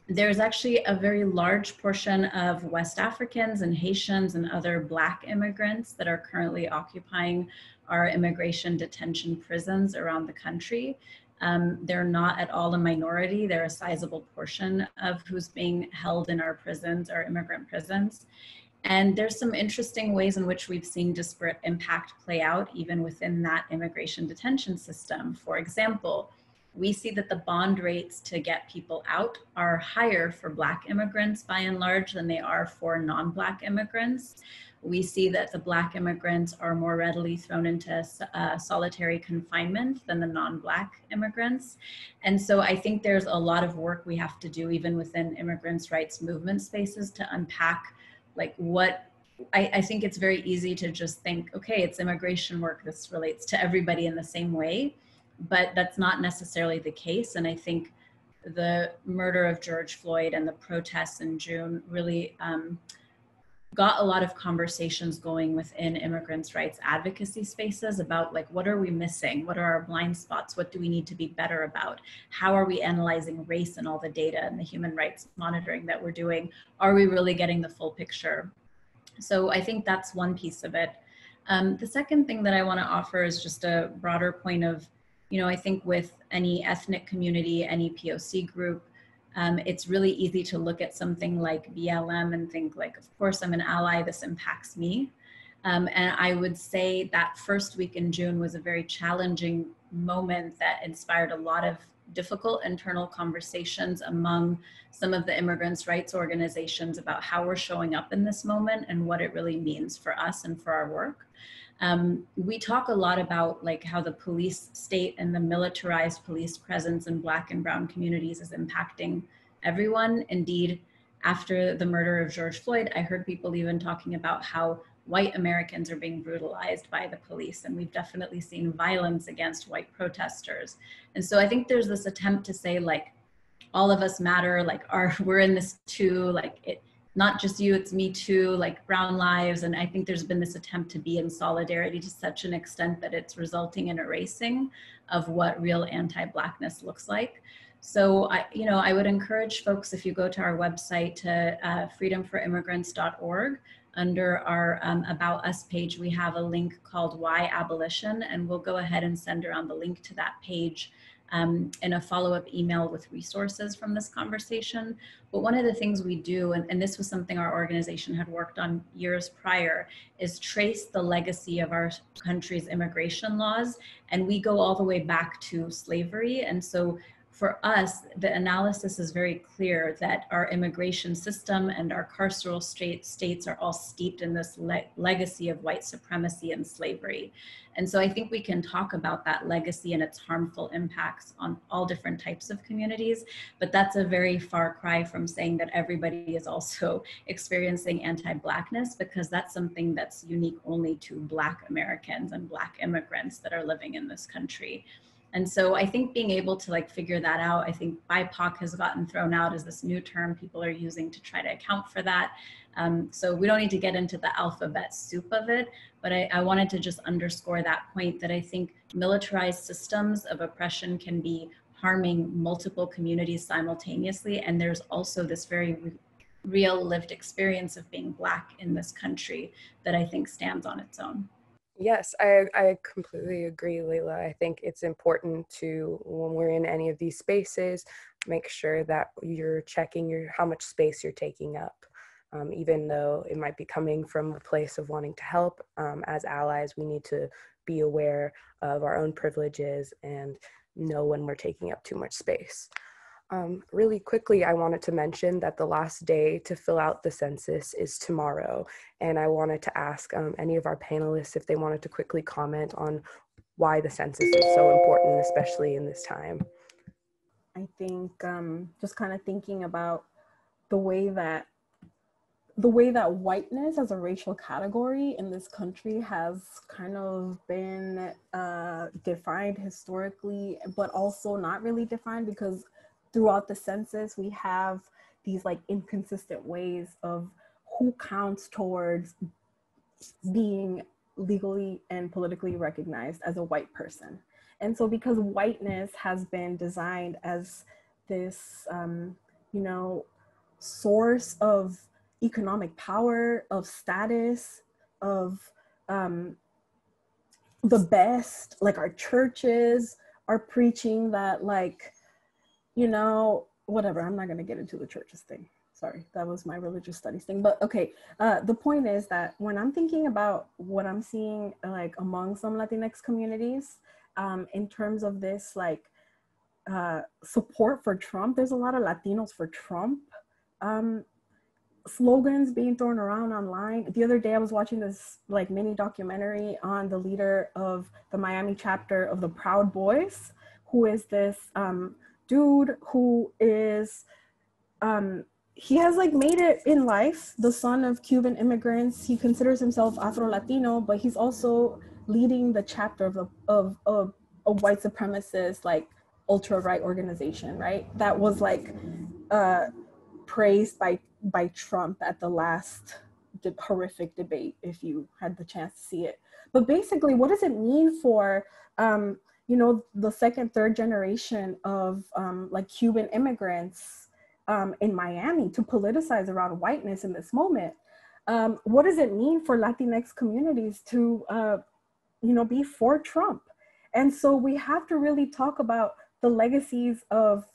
There's actually a very large portion of West Africans and Haitians and other Black immigrants that are currently occupying our immigration detention prisons around the country. They're not at all a minority. They're a sizable portion of who's being held in our prisons, our immigrant prisons. And there's some interesting ways in which we've seen disparate impact play out even within that immigration detention system. For example, we see that the bond rates to get people out are higher for Black immigrants by and large than they are for non-Black immigrants. We see that the Black immigrants are more readily thrown into solitary confinement than the non-Black immigrants. And so I think there's a lot of work we have to do even within immigrants' rights movement spaces to unpack like what, I think it's very easy to just think, okay, it's immigration work, this relates to everybody in the same way. But that's not necessarily the case. And I think the murder of George Floyd and the protests in June really got a lot of conversations going within immigrants' rights advocacy spaces about like, what are we missing? What are our blind spots? What do we need to be better about? How are we analyzing race and all the data and the human rights monitoring that we're doing? Are we really getting the full picture? So I think that's one piece of it. The second thing that I want to offer is just a broader point of, you know, I think with any ethnic community, any POC group, it's really easy to look at something like BLM and think like, of course, I'm an ally, this impacts me. And I would say that first week in June was a very challenging moment that inspired a lot of difficult internal conversations among some of the immigrants' rights organizations about how we're showing up in this moment and what it really means for us and for our work. We talk a lot about like how the police state and the militarized police presence in Black and brown communities is impacting everyone. Indeed, after the murder of George Floyd, I heard people even talking about how white Americans are being brutalized by the police. And we've definitely seen violence against white protesters. And so I think there's this attempt to say like, all of us matter, like we're in this too, like it, not just you, it's me too, like brown lives. And I think there's been this attempt to be in solidarity to such an extent that it's resulting in erasing of what real anti-Blackness looks like. So I would encourage folks, if you go to our website to freedomforimmigrants.org, under our About Us page, we have a link called Why Abolition, and we'll go ahead and send around the link to that page in a follow-up email with resources from this conversation. But one of the things we do, and this was something our organization had worked on years prior, is trace the legacy of our country's immigration laws. And we go all the way back to slavery. And so for us, the analysis is very clear that our immigration system and our carceral states are all steeped in this legacy of white supremacy and slavery. And so I think we can talk about that legacy and its harmful impacts on all different types of communities, but that's a very far cry from saying that everybody is also experiencing anti-Blackness, because that's something that's unique only to Black Americans and Black immigrants that are living in this country. And so I think being able to like figure that out, I think BIPOC has gotten thrown out as this new term people are using to try to account for that. So we don't need to get into the alphabet soup of it, but I wanted to just underscore that point that I think militarized systems of oppression can be harming multiple communities simultaneously. And there's also this very real lived experience of being Black in this country that I think stands on its own. Yes, I completely agree, Layla. I think it's important to, when we're in any of these spaces, make sure that you're checking how much space you're taking up. Even though it might be coming from a place of wanting to help, as allies, we need to be aware of our own privileges and know when we're taking up too much space. Really quickly, I wanted to mention that the last day to fill out the census is tomorrow. And I wanted to ask any of our panelists if they wanted to quickly comment on why the census is so important, especially in this time. I think just kind of thinking about the way that whiteness as a racial category in this country has kind of been defined historically, but also not really defined, because throughout the census, we have these like inconsistent ways of who counts towards being legally and politically recognized as a white person. And so because whiteness has been designed as this, you know, source of economic power, of status, of the best, like our churches are preaching that, like, you know, whatever, I'm not going to get into the churches thing. Sorry, that was my religious studies thing. But okay, the point is that when I'm thinking about what I'm seeing like among some Latinx communities, in terms of this like support for Trump, there's a lot of Latinos for Trump slogans being thrown around online. The other day I was watching this like mini documentary on the leader of the Miami chapter of the Proud Boys, who is this dude who is he has like made it in life, the son of Cuban immigrants. He considers himself Afro-Latino, but he's also leading the chapter of a white supremacist like ultra-right organization, right? That was like praised by Trump at the last horrific debate, if you had the chance to see it. But basically, what does it mean for you know, the second, third generation of like Cuban immigrants in Miami to politicize around whiteness in this moment? What does it mean for Latinx communities to, you know, be for Trump? And so we have to really talk about the legacies of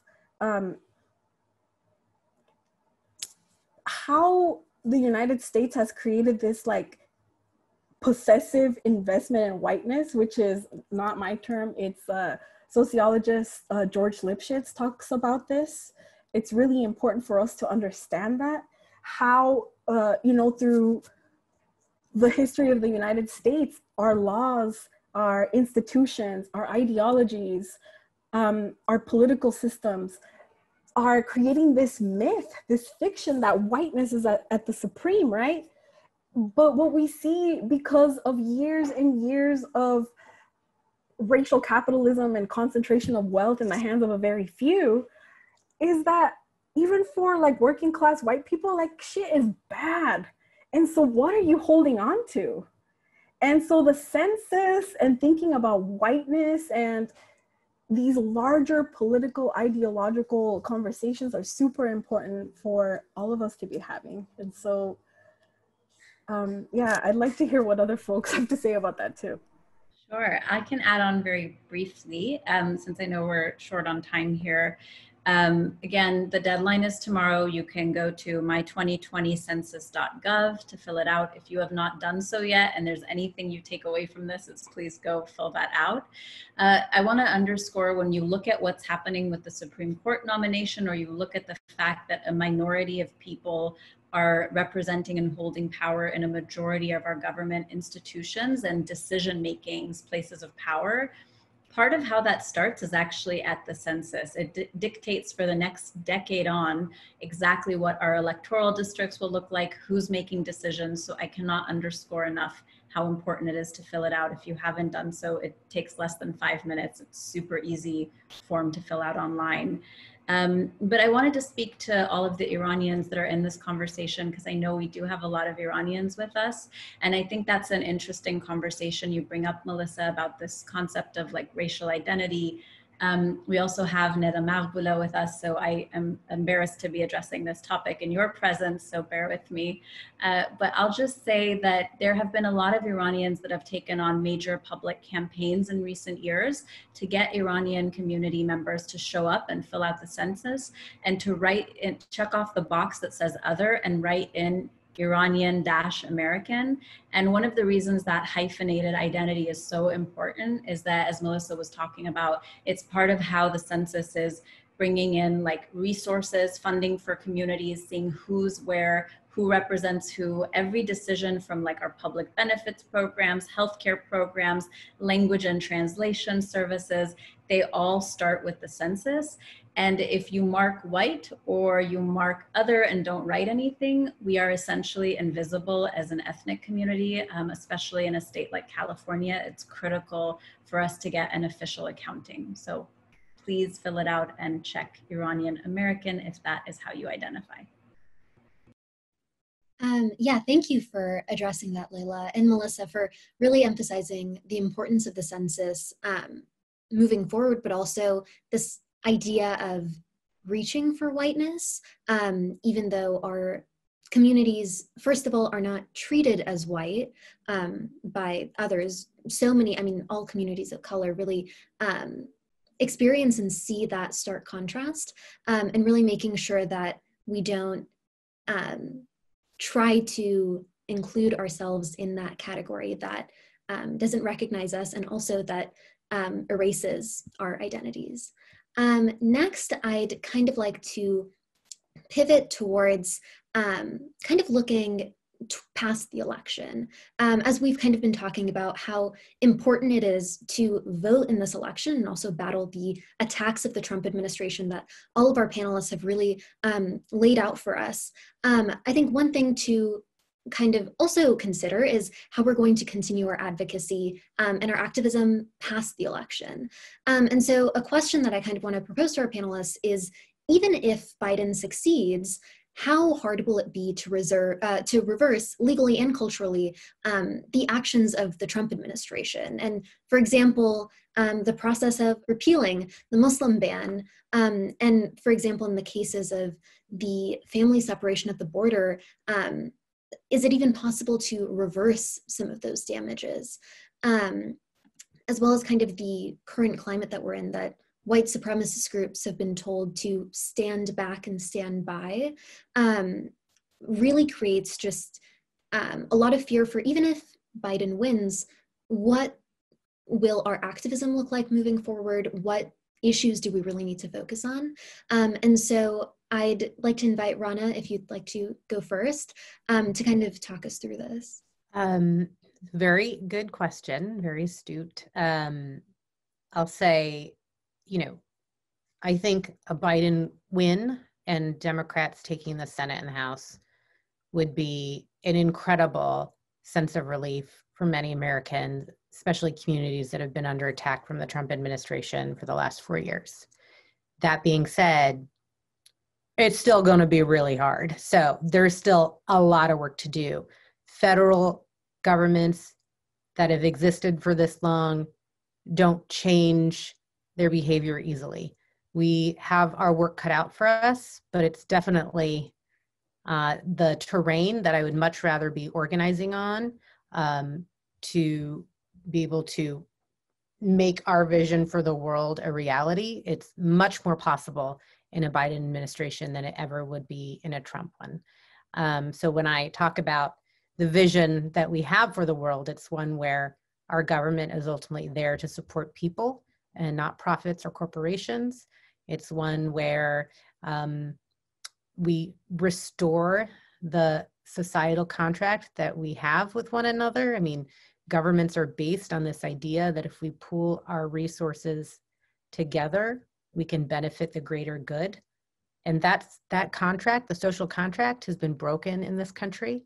how the United States has created this like possessive investment in whiteness, which is not my term. It's sociologist George Lipschitz talks about this. It's really important for us to understand that, how, you know, through the history of the United States, our laws, our institutions, our ideologies, our political systems are creating this myth, this fiction that whiteness is at the supreme, right? But what we see, because of years and years of racial capitalism and concentration of wealth in the hands of a very few, is that even for like working class white people, like shit is bad. And so what are you holding on to? And so the census and thinking about whiteness and these larger political ideological conversations are super important for all of us to be having. And so yeah, I'd like to hear what other folks have to say about that too. Sure, I can add on very briefly, since I know we're short on time here. Again, the deadline is tomorrow. You can go to my2020census.gov to fill it out. If you have not done so yet, and there's anything you take away from this, it's please go fill that out. I want to underscore, when you look at what's happening with the Supreme Court nomination, or you look at the fact that a minority of people are representing and holding power in a majority of our government institutions and decision makings, places of power, part of how that starts is actually at the census. It dictates for the next decade on exactly what our electoral districts will look like, who's making decisions. So I cannot underscore enough how important it is to fill it out. If you haven't done so, it takes less than 5 minutes. It's super easy form to fill out online. But I wanted to speak to all of the Iranians that are in this conversation, because I know we do have a lot of Iranians with us. And I think that's an interesting conversation you bring up, Melissa, about this concept of like racial identity. We also have Neda Maghboula with us, so I am embarrassed to be addressing this topic in your presence, so bear with me. But I'll just say that there have been a lot of Iranians that have taken on major public campaigns in recent years to get Iranian community members to show up and fill out the census, and to write and check off the box that says other and write in Iranian-American. And one of the reasons that hyphenated identity is so important is that, as Melissa was talking about, it's part of how the census is bringing in like resources, funding for communities, seeing who's where, who represents who. Every decision from like our public benefits programs, healthcare programs, language and translation services, they all start with the census. And if you mark white or you mark other and don't write anything, we are essentially invisible as an ethnic community, especially in a state like California. It's critical for us to get an official accounting. So please fill it out and check Iranian American if that is how you identify. Yeah, thank you for addressing that, Layla, and Melissa, for really emphasizing the importance of the census moving forward, but also this idea of reaching for whiteness, even though our communities, first of all, are not treated as white by others. So many, I mean, all communities of color really experience and see that stark contrast, and really making sure that we don't try to include ourselves in that category that doesn't recognize us, and also that erases our identities. Next, I'd kind of like to pivot towards kind of looking past the election. As we've kind of been talking about how important it is to vote in this election and also battle the attacks of the Trump administration that all of our panelists have really laid out for us. I think one thing to kind of also consider is how we're going to continue our advocacy and our activism past the election. And so a question that I kind of want to propose to our panelists is, even if Biden succeeds, how hard will it be to reverse legally and culturally the actions of the Trump administration? And for example, the process of repealing the Muslim ban, and for example, in the cases of the family separation at the border, is it even possible to reverse some of those damages? As well as kind of the current climate that we're in, that white supremacist groups have been told to stand back and stand by, really creates just a lot of fear for, even if Biden wins, what will our activism look like moving forward? What issues do we really need to focus on? And so I'd like to invite Rahna, if you'd like to go first, to kind of talk us through this. Very good question, very astute. I'll say, I think a Biden win and Democrats taking the Senate and the House would be an incredible sense of relief for many Americans, especially communities that have been under attack from the Trump administration for the last 4 years. That being said, it's still going to be really hard. So there's still a lot of work to do. Federal governments that have existed for this long don't change their behavior easily. We have our work cut out for us, but it's definitely the terrain that I would much rather be organizing on to be able to make our vision for the world a reality. It's much more possible in a Biden administration than it ever would be in a Trump one. So when I talk about the vision that we have for the world, it's one where our government is ultimately there to support people and not profits or corporations. It's one where we restore the societal contract that we have with one another. I mean, governments are based on this idea that if we pool our resources together, we can benefit the greater good. And that contract, the social contract, has been broken in this country.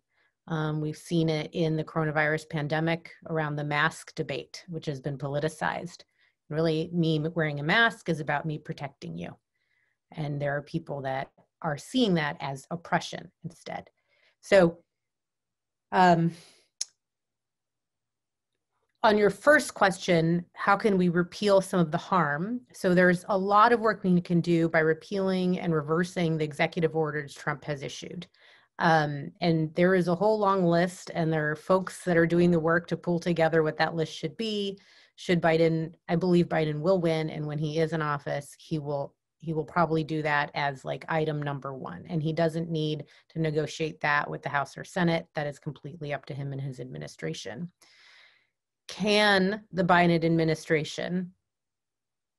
We've seen it in the coronavirus pandemic around the mask debate, which has been politicized. Really, me wearing a mask is about me protecting you. And there are people that are seeing that as oppression instead. So on your first question, how can we repeal some of the harm? So there's a lot of work we can do by repealing and reversing the executive orders Trump has issued. And there is a whole long list, and there are folks that are doing the work to pull together what that list should be. Should Biden, I believe Biden will win, and when he is in office, he will probably do that as like item number one. And he doesn't need to negotiate that with the House or Senate. That is completely up to him and his administration. Can the Biden administration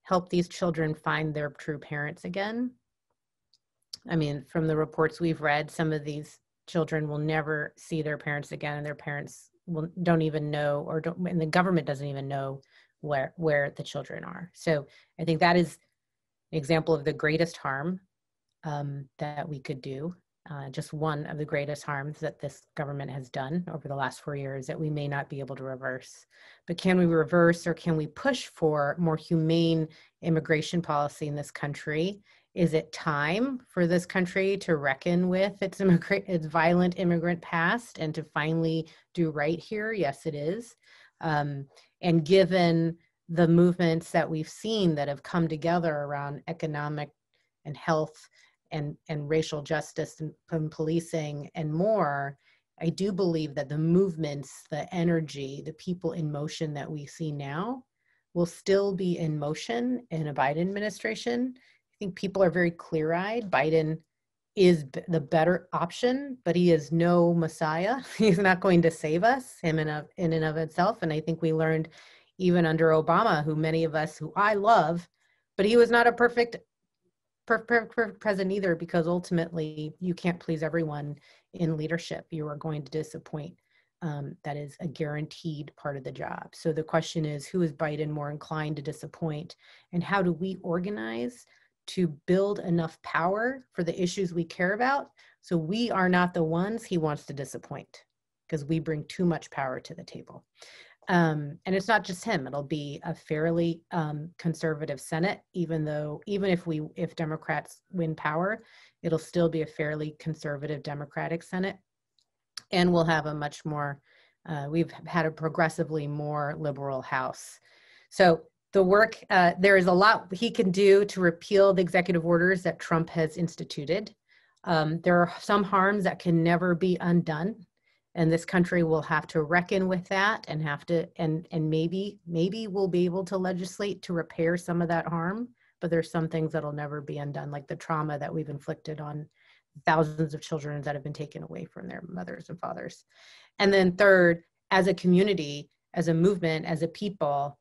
help these children find their true parents again? I mean, from the reports we've read, some of these children will never see their parents again, and their parents don't even know, and the government doesn't even know where the children are. So I think that is an example of the greatest harm that we could do. Just one of the greatest harms that this government has done over the last 4 years that we may not be able to reverse. But can we reverse, or can we push for more humane immigration policy in this country Is it time for this country to reckon with its violent immigrant past and to finally do right here? Yes, it is. And given the movements that we've seen that have come together around economic and health and racial justice and policing and more, I do believe that the movements, the energy, the people in motion that we see now will still be in motion in a Biden administration. I think people are very clear-eyed. Biden is the better option, but he is no messiah. He's not going to save us, him in and of itself. And I think we learned even under Obama, who many of us, who I love, but he was not a perfect president either, because ultimately you can't please everyone in leadership. You are going to disappoint. That is a guaranteed part of the job. So the question is, who is Biden more inclined to disappoint, and how do we organize to build enough power for the issues we care about so we are not the ones he wants to disappoint, because we bring too much power to the table. And it's not just him. It'll be a fairly conservative Senate, even if Democrats win power, it'll still be a fairly conservative Democratic Senate. And we'll have a much more, we've had a progressively more liberal House. So the work, there is a lot he can do to repeal the executive orders that Trump has instituted. There are some harms that can never be undone. And this country will have to reckon with that and maybe we'll be able to legislate to repair some of that harm, but there's some things that'll never be undone, like the trauma that we've inflicted on thousands of children that have been taken away from their mothers and fathers. And then third, as a community, as a movement, as a people,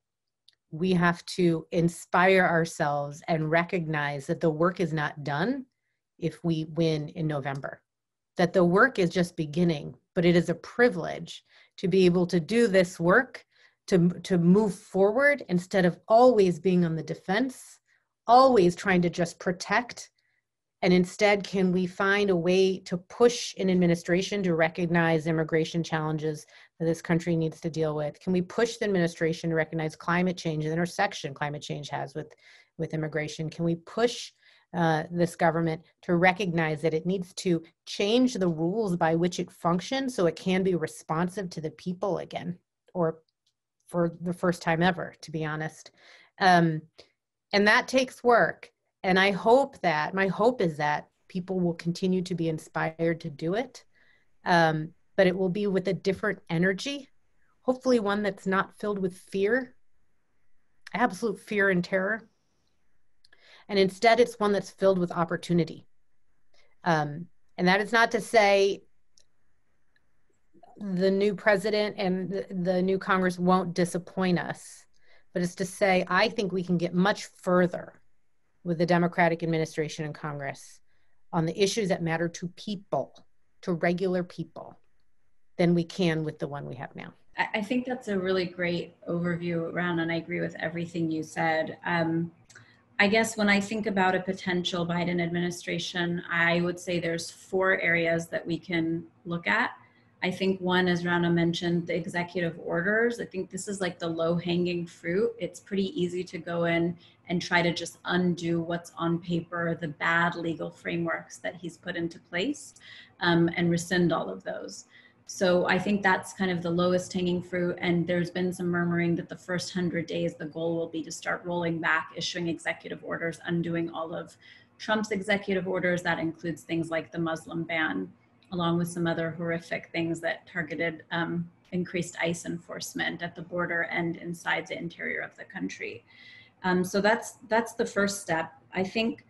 we have to inspire ourselves and recognize that the work is not done if we win in November, that the work is just beginning. But it is a privilege to be able to do this work, to move forward instead of always being on the defense, always trying to just protect. And instead, can we find a way to push an administration to recognize immigration challenges that this country needs to deal with? Can we push the administration to recognize climate change, the intersection climate change has with immigration? Can we push this government to recognize that it needs to change the rules by which it functions so it can be responsive to the people again, or for the first time ever, to be honest. And that takes work. And my hope is that people will continue to be inspired to do it, but it will be with a different energy, hopefully one that's not filled with fear, absolute fear and terror. And instead, it's one that's filled with opportunity. And that is not to say the new president and the new Congress won't disappoint us, but it's to say, I think we can get much further with the Democratic administration and Congress on the issues that matter to people, to regular people, than we can with the one we have now. I think that's a really great overview, Rahna, and I agree with everything you said. I guess when I think about a potential Biden administration, I would say there's 4 areas that we can look at. I think one, as Rahna mentioned, the executive orders. I think this is like the low-hanging fruit. It's pretty easy to go in and try to just undo what's on paper, the bad legal frameworks that he's put into place, and rescind all of those. So I think that's kind of the lowest hanging fruit. And there's been some murmuring that the first 100 days, the goal will be to start rolling back, issuing executive orders, undoing all of Trump's executive orders. That includes things like the Muslim ban, along with some other horrific things that targeted increased ICE enforcement at the border and inside the interior of the country. So that's the first step. I think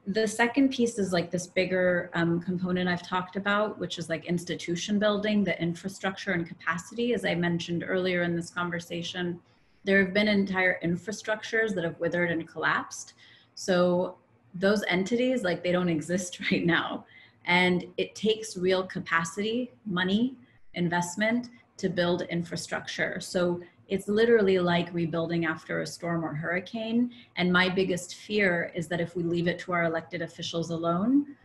the second piece is like this bigger component I've talked about, which is like institution building, the infrastructure and capacity. As I mentioned earlier in this conversation, there have been entire infrastructures that have withered and collapsed. So those entities, like, they don't exist right now. And it takes real capacity, money, investment to build infrastructure. So it's literally like rebuilding after a storm or hurricane. And my biggest fear is that if we leave it to our elected officials alone,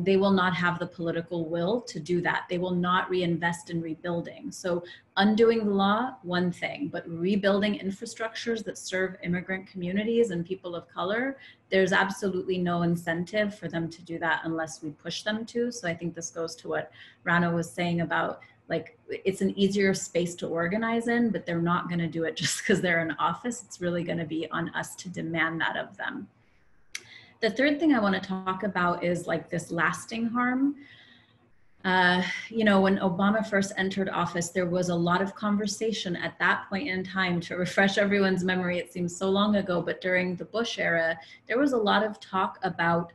they will not have the political will to do that. They will not reinvest in rebuilding. So undoing the law, one thing, but rebuilding infrastructures that serve immigrant communities and people of color, there's absolutely no incentive for them to do that unless we push them to. So I think this goes to what Rahna was saying about, like, it's an easier space to organize in, but they're not going to do it just because they're in office. It's really going to be on us to demand that of them. The third thing I want to talk about is like this lasting harm. You know, when Obama first entered office, there was a lot of conversation at that point in time. To refresh everyone's memory, it seems so long ago, but during the Bush era, there was a lot of talk about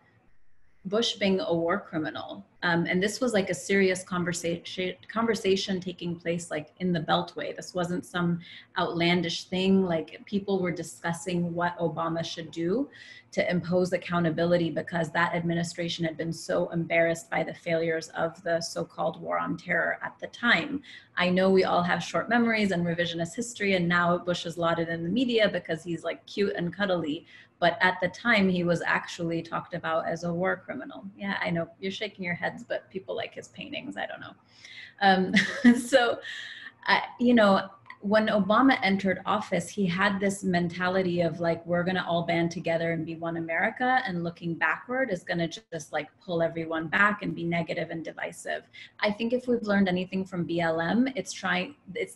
Bush being a war criminal. And this was like a serious conversation taking place like in the Beltway. This wasn't some outlandish thing. Like, people were discussing what Obama should do to impose accountability because that administration had been so embarrassed by the failures of the so-called war on terror at the time. I know we all have short memories and revisionist history, and now Bush is lauded in the media because he's like cute and cuddly. But at the time, he was actually talked about as a war criminal. Yeah, I know you're shaking your heads, but people like his paintings. I don't know. You know, when Obama entered office, he had this mentality of like, we're going to all band together and be one America, and looking backward is going to just like pull everyone back and be negative and divisive. I think if we've learned anything from BLM, it's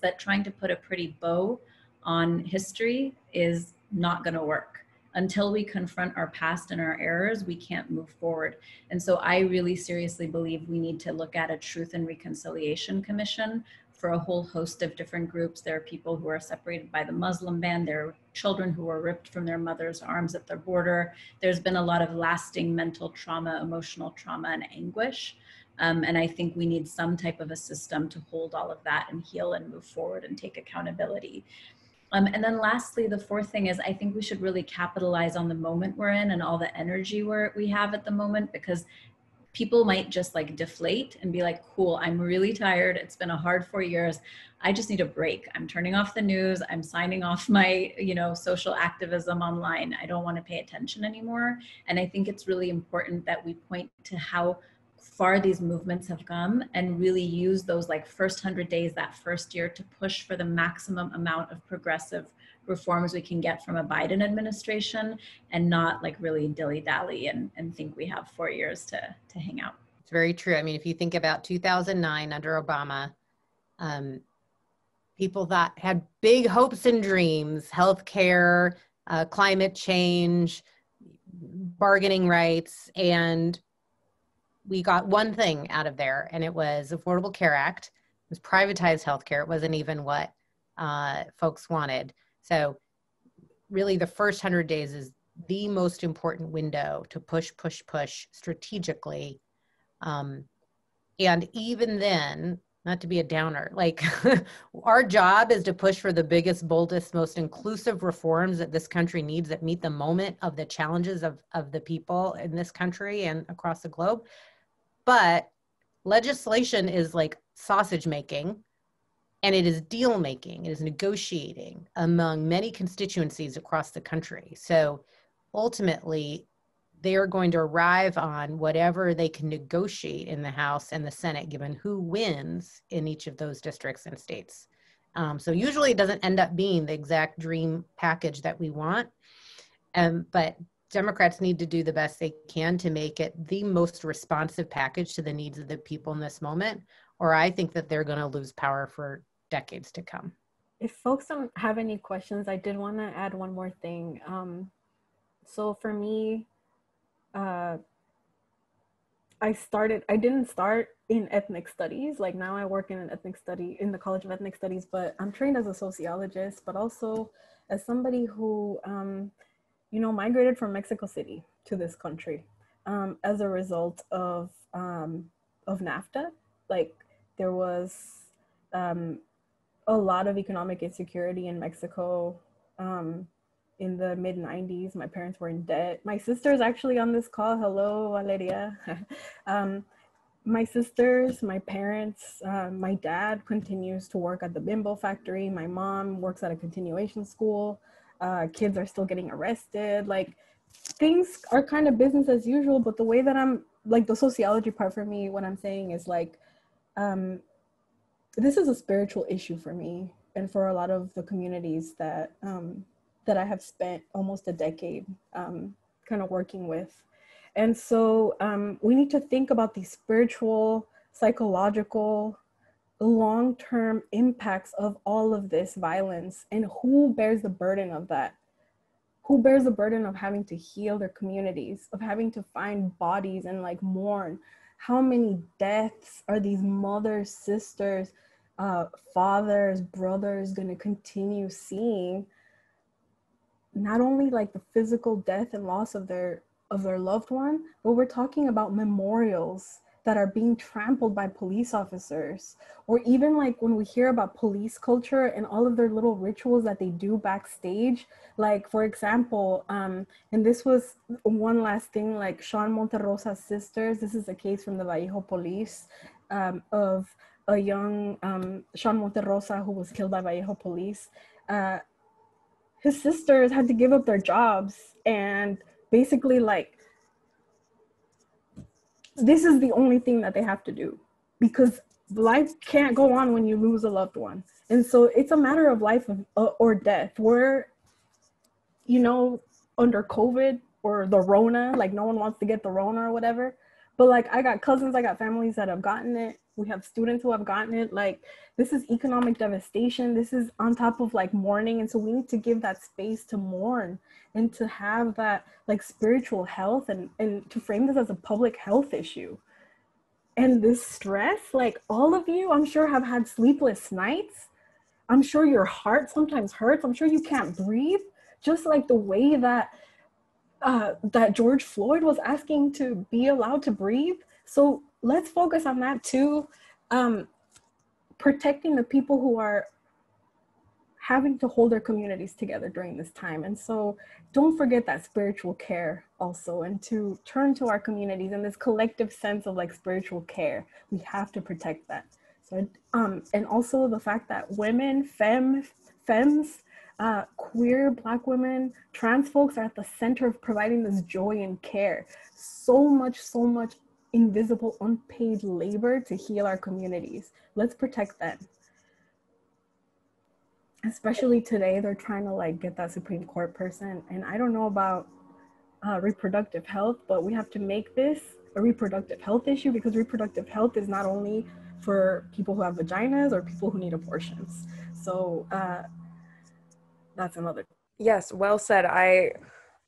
that trying to put a pretty bow on history is not going to work. Until we confront our past and our errors, we can't move forward. And so I really seriously believe we need to look at a Truth and Reconciliation Commission for a whole host of different groups. There are people who are separated by the Muslim ban. There are children who were ripped from their mother's arms at the border. There's been a lot of lasting mental trauma, emotional trauma, and anguish. And I think we need some type of a system to hold all of that and heal and move forward and take accountability. And then lastly, the fourth thing is I think we should really capitalize on the moment we're in and all the energy we have at the moment, because people might just like deflate and be like, cool, I'm really tired. It's been a hard 4 years. I just need a break. I'm turning off the news. I'm signing off my, you know, social activism online. I don't want to pay attention anymore. And I think it's really important that we point to how far these movements have come and really use those like first 100 days, that first year, to push for the maximum amount of progressive reforms we can get from a Biden administration, and not like really dilly-dally and think we have 4 years to hang out. It's very true. I mean, if you think about 2009 under Obama, people that had big hopes and dreams, healthcare, climate change, bargaining rights, and we got one thing out of there, and it was Affordable Care Act. It was privatized healthcare. It wasn't even what folks wanted. So really the first 100 days is the most important window to push strategically. And even then, not to be a downer, like our job is to push for the biggest, boldest, most inclusive reforms that this country needs, that meet the moment of the challenges of the people in this country and across the globe. But legislation is like sausage making, and it is deal making, it is negotiating among many constituencies across the country. So ultimately, they are going to arrive on whatever they can negotiate in the House and the Senate, given who wins in each of those districts and states. So usually it doesn't end up being the exact dream package that we want, but Democrats need to do the best they can to make it the most responsive package to the needs of the people in this moment, or I think that they're going to lose power for decades to come. If folks don't have any questions, I did want to add one more thing. So for me, I didn't start in ethnic studies. Like, now I work in the College of Ethnic Studies, but I'm trained as a sociologist, but also as somebody who, you know, migrated from Mexico City to this country as a result of NAFTA. Like, there was a lot of economic insecurity in Mexico in the mid-90s. My parents were in debt. My sister's actually on this call. Hello, Valeria. My sisters, my parents, my dad continues to work at the Bimbo factory. My mom works at a continuation school. Kids are still getting arrested. Like, things are kind of business as usual, but the way that I'm like the sociology part for me, what I'm saying is like, this is a spiritual issue for me and for a lot of the communities that that I have spent almost a decade kind of working with. And so we need to think about these spiritual, psychological, long-term impacts of all of this violence, and who bears the burden of that. Who bears the burden of having to heal their communities, of having to find bodies and like mourn? How many deaths are these mothers, sisters, fathers, brothers going to continue seeing? Not only like the physical death and loss of their loved one, but we're talking about memorials that are being trampled by police officers. Or even like when we hear about police culture and all of their little rituals that they do backstage, like for example, and this was one last thing, like Sean Monterrosa's sisters, this is a case from the Vallejo police of a young Sean Monterrosa who was killed by Vallejo police. His sisters had to give up their jobs and basically like, this is the only thing that they have to do because life can't go on when you lose a loved one. And so it's a matter of life or death. We're, you know, under COVID or the Rona, like no one wants to get the Rona or whatever. But like I got cousins, I got families that have gotten it. We have students who have gotten it. Like this is economic devastation. This is on top of like mourning. And so we need to give that space to mourn and to have that like spiritual health and to frame this as a public health issue. And this stress, like all of you, I'm sure have had sleepless nights. I'm sure your heart sometimes hurts. I'm sure you can't breathe. Just like the way that that George Floyd was asking to be allowed to breathe. So let's focus on that too. Protecting the people who are having to hold their communities together during this time. And so don't forget that spiritual care also, and to turn to our communities and this collective sense of like spiritual care. We have to protect that. So, and also the fact that women, femmes, queer, Black women, trans folks are at the center of providing this joy and care. So much invisible, unpaid labor to heal our communities. Let's protect them. Especially today, they're trying to like get that Supreme Court person. And I don't know about reproductive health, but we have to make this a reproductive health issue, because reproductive health is not only for people who have vaginas or people who need abortions. So that's another. Yes, well said. I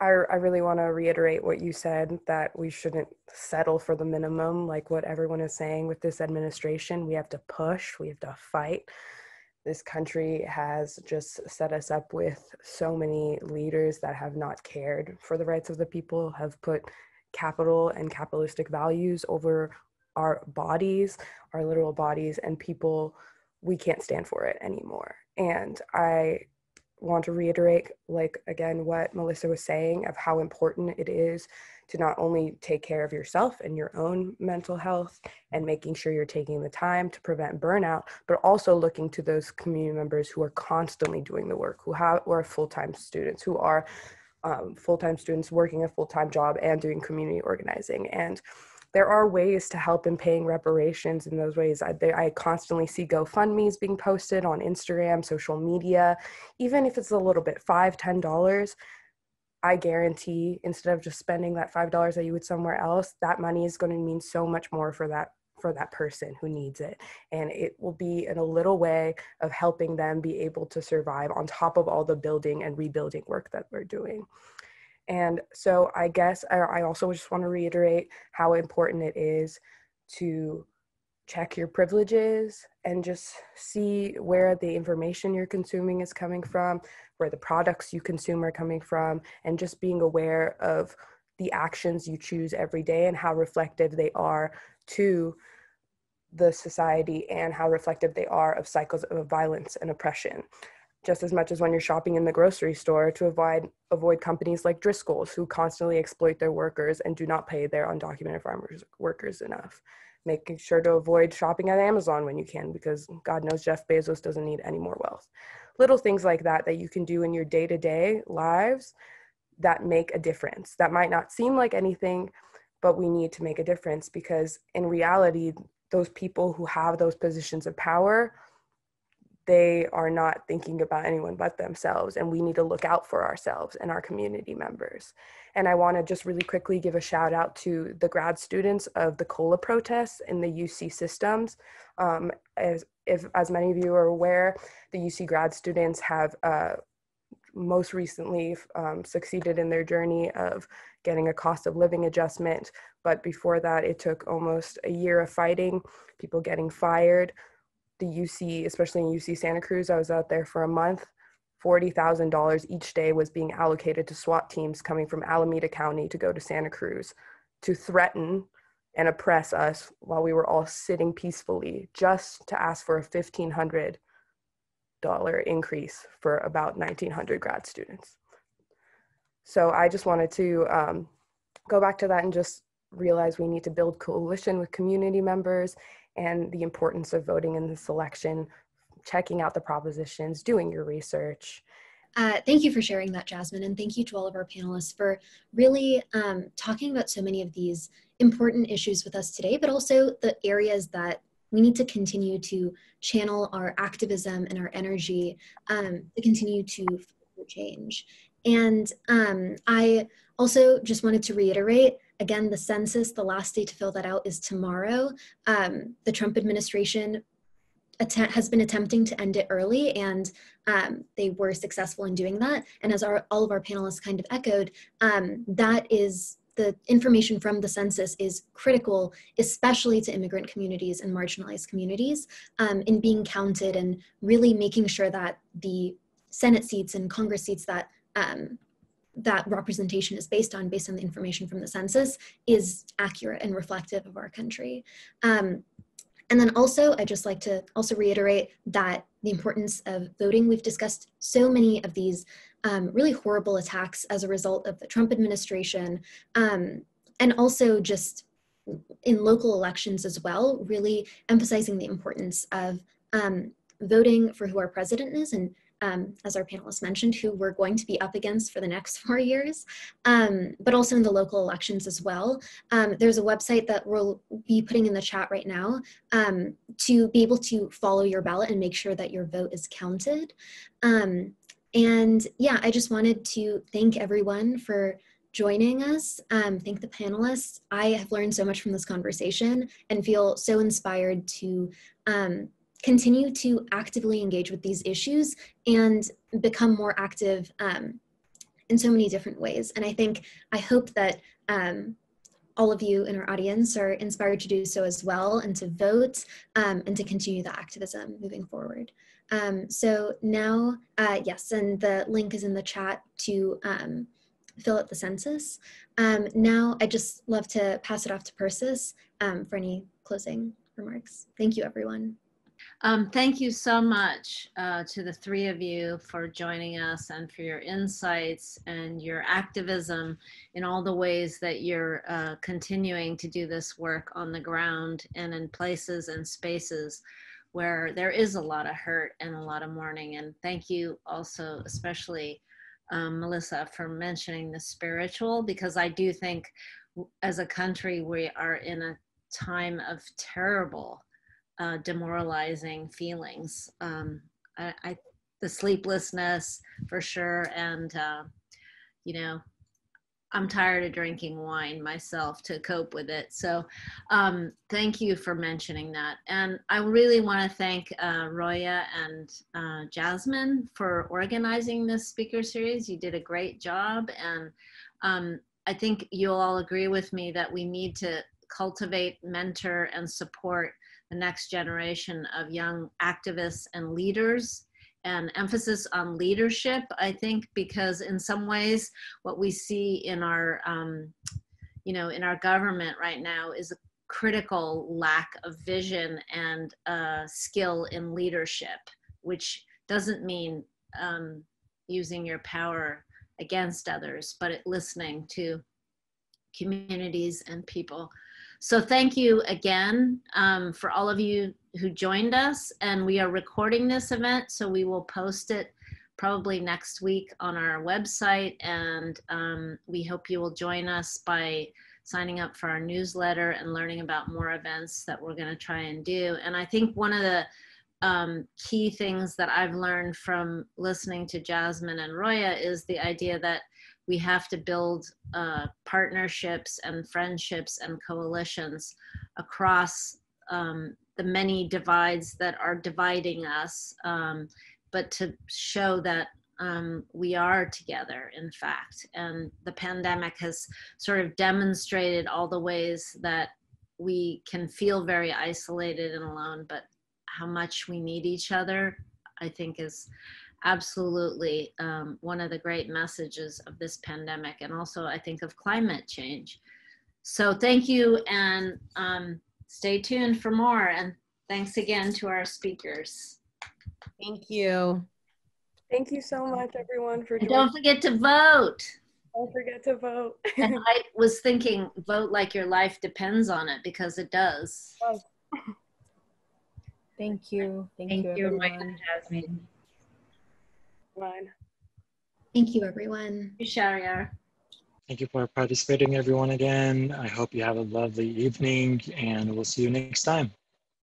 really want to reiterate what you said, that we shouldn't settle for the minimum, like what everyone is saying with this administration. We have to push, we have to fight. This country has just set us up with so many leaders that have not cared for the rights of the people, have put capital and capitalistic values over our bodies, our literal bodies, and people. We can't stand for it anymore. And I want to reiterate, like, again, what Melissa was saying of how important it is to not only take care of yourself and your own mental health and making sure you're taking the time to prevent burnout, but also looking to those community members who are constantly doing the work, who are full-time students, who are full-time students working a full-time job and doing community organizing. And there are ways to help in paying reparations in those ways. I constantly see GoFundMes being posted on Instagram, social media, even if it's a little bit, $5, $10, I guarantee instead of just spending that $5 that you would somewhere else, that money is going to mean so much more for that person who needs it. And it will be in a little way of helping them be able to survive on top of all the building and rebuilding work that we're doing. And so I guess I also just want to reiterate how important it is to check your privileges and just see where the information you're consuming is coming from, where the products you consume are coming from, and just being aware of the actions you choose every day and how reflective they are to the society and how reflective they are of cycles of violence and oppression. Just as much as when you're shopping in the grocery store, to avoid companies like Driscoll's, who constantly exploit their workers and do not pay their undocumented farmers workers enough. Making sure to avoid shopping at Amazon when you can, because God knows Jeff Bezos doesn't need any more wealth. Little things like that that you can do in your day-to-day lives that make a difference. That might not seem like anything, but we need to make a difference, because in reality, those people who have those positions of power, they are not thinking about anyone but themselves, and we need to look out for ourselves and our community members. And I want to just really quickly give a shout out to the grad students of the COLA protests in the UC systems. As many of you are aware, the UC grad students have most recently succeeded in their journey of getting a cost of living adjustment. But before that, it took almost a year of fighting, people getting fired. The UC, especially in UC Santa Cruz, I was out there for a month, $40,000 each day was being allocated to SWAT teams coming from Alameda County to go to Santa Cruz to threaten and oppress us while we were all sitting peacefully, just to ask for a $1,500 increase for about 1,900 grad students. So I just wanted to go back to that and just realize we need to build coalition with community members, and the importance of voting in this election, checking out the propositions, doing your research. Thank you for sharing that, Jasmine, and thank you to all of our panelists for really talking about so many of these important issues with us today, but also the areas that we need to continue to channel our activism and our energy to continue to change. And I also just wanted to reiterate, again, the census, the last day to fill that out is tomorrow. The Trump administration has been attempting to end it early, and they were successful in doing that. And as all of our panelists kind of echoed, that is the information from the census is critical, especially to immigrant communities and marginalized communities, in being counted and really making sure that the Senate seats and Congress seats that that representation is based on the information from the census is accurate and reflective of our country. And then also, I'd just like to also reiterate that the importance of voting. We've discussed so many of these really horrible attacks as a result of the Trump administration, and also just in local elections as well, really emphasizing the importance of voting for who our president is, and as our panelists mentioned, who we're going to be up against for the next 4 years, but also in the local elections as well. There's a website that we'll be putting in the chat right now to be able to follow your ballot and make sure that your vote is counted. And yeah, I just wanted to thank everyone for joining us, thank the panelists. I have learned so much from this conversation and feel so inspired to continue to actively engage with these issues and become more active in so many different ways. And I hope that all of you in our audience are inspired to do so as well, and to vote and to continue the activism moving forward. So now, yes, and the link is in the chat to fill out the census. Now I'd just love to pass it off to Persis for any closing remarks. Thank you, everyone. Thank you so much to the three of you for joining us and for your insights and your activism in all the ways that you're continuing to do this work on the ground and in places and spaces where there is a lot of hurt and a lot of mourning. And thank you also, especially Melissa, for mentioning the spiritual, because I do think as a country, we are in a time of terrible demoralizing feelings. The sleeplessness for sure. And, you know, I'm tired of drinking wine myself to cope with it. So thank you for mentioning that. And I really want to thank Roya and Jasmine for organizing this speaker series. You did a great job. And I think you'll all agree with me that we need to cultivate, mentor, and support the next generation of young activists and leaders, and emphasis on leadership, I think, because in some ways what we see in our, you know, in our government right now is a critical lack of vision and skill in leadership, which doesn't mean using your power against others, but listening to communities and people. So thank you again for all of you who joined us, and we are recording this event, so we will post it probably next week on our website, and we hope you will join us by signing up for our newsletter and learning about more events that we're going to try and do. And I think one of the key things that I've learned from listening to Jasmine and Roya is the idea that we have to build partnerships and friendships and coalitions across the many divides that are dividing us, but to show that we are together, in fact. And the pandemic has sort of demonstrated all the ways that we can feel very isolated and alone, but how much we need each other, I think, is absolutely one of the great messages of this pandemic, and also I think of climate change. So thank you, and stay tuned for more, and thanks again to our speakers. Thank you. Thank you so much, everyone, for And joining. don't forget to vote. Don't forget to vote. And I was thinking, vote like your life depends on it, because it does. Oh. Thank you. Thank you, everyone. Mike and Jasmine. Fine. Thank you, everyone. Thank you, Shahryar. Thank you for participating, everyone, again. I hope you have a lovely evening, and we'll see you next time.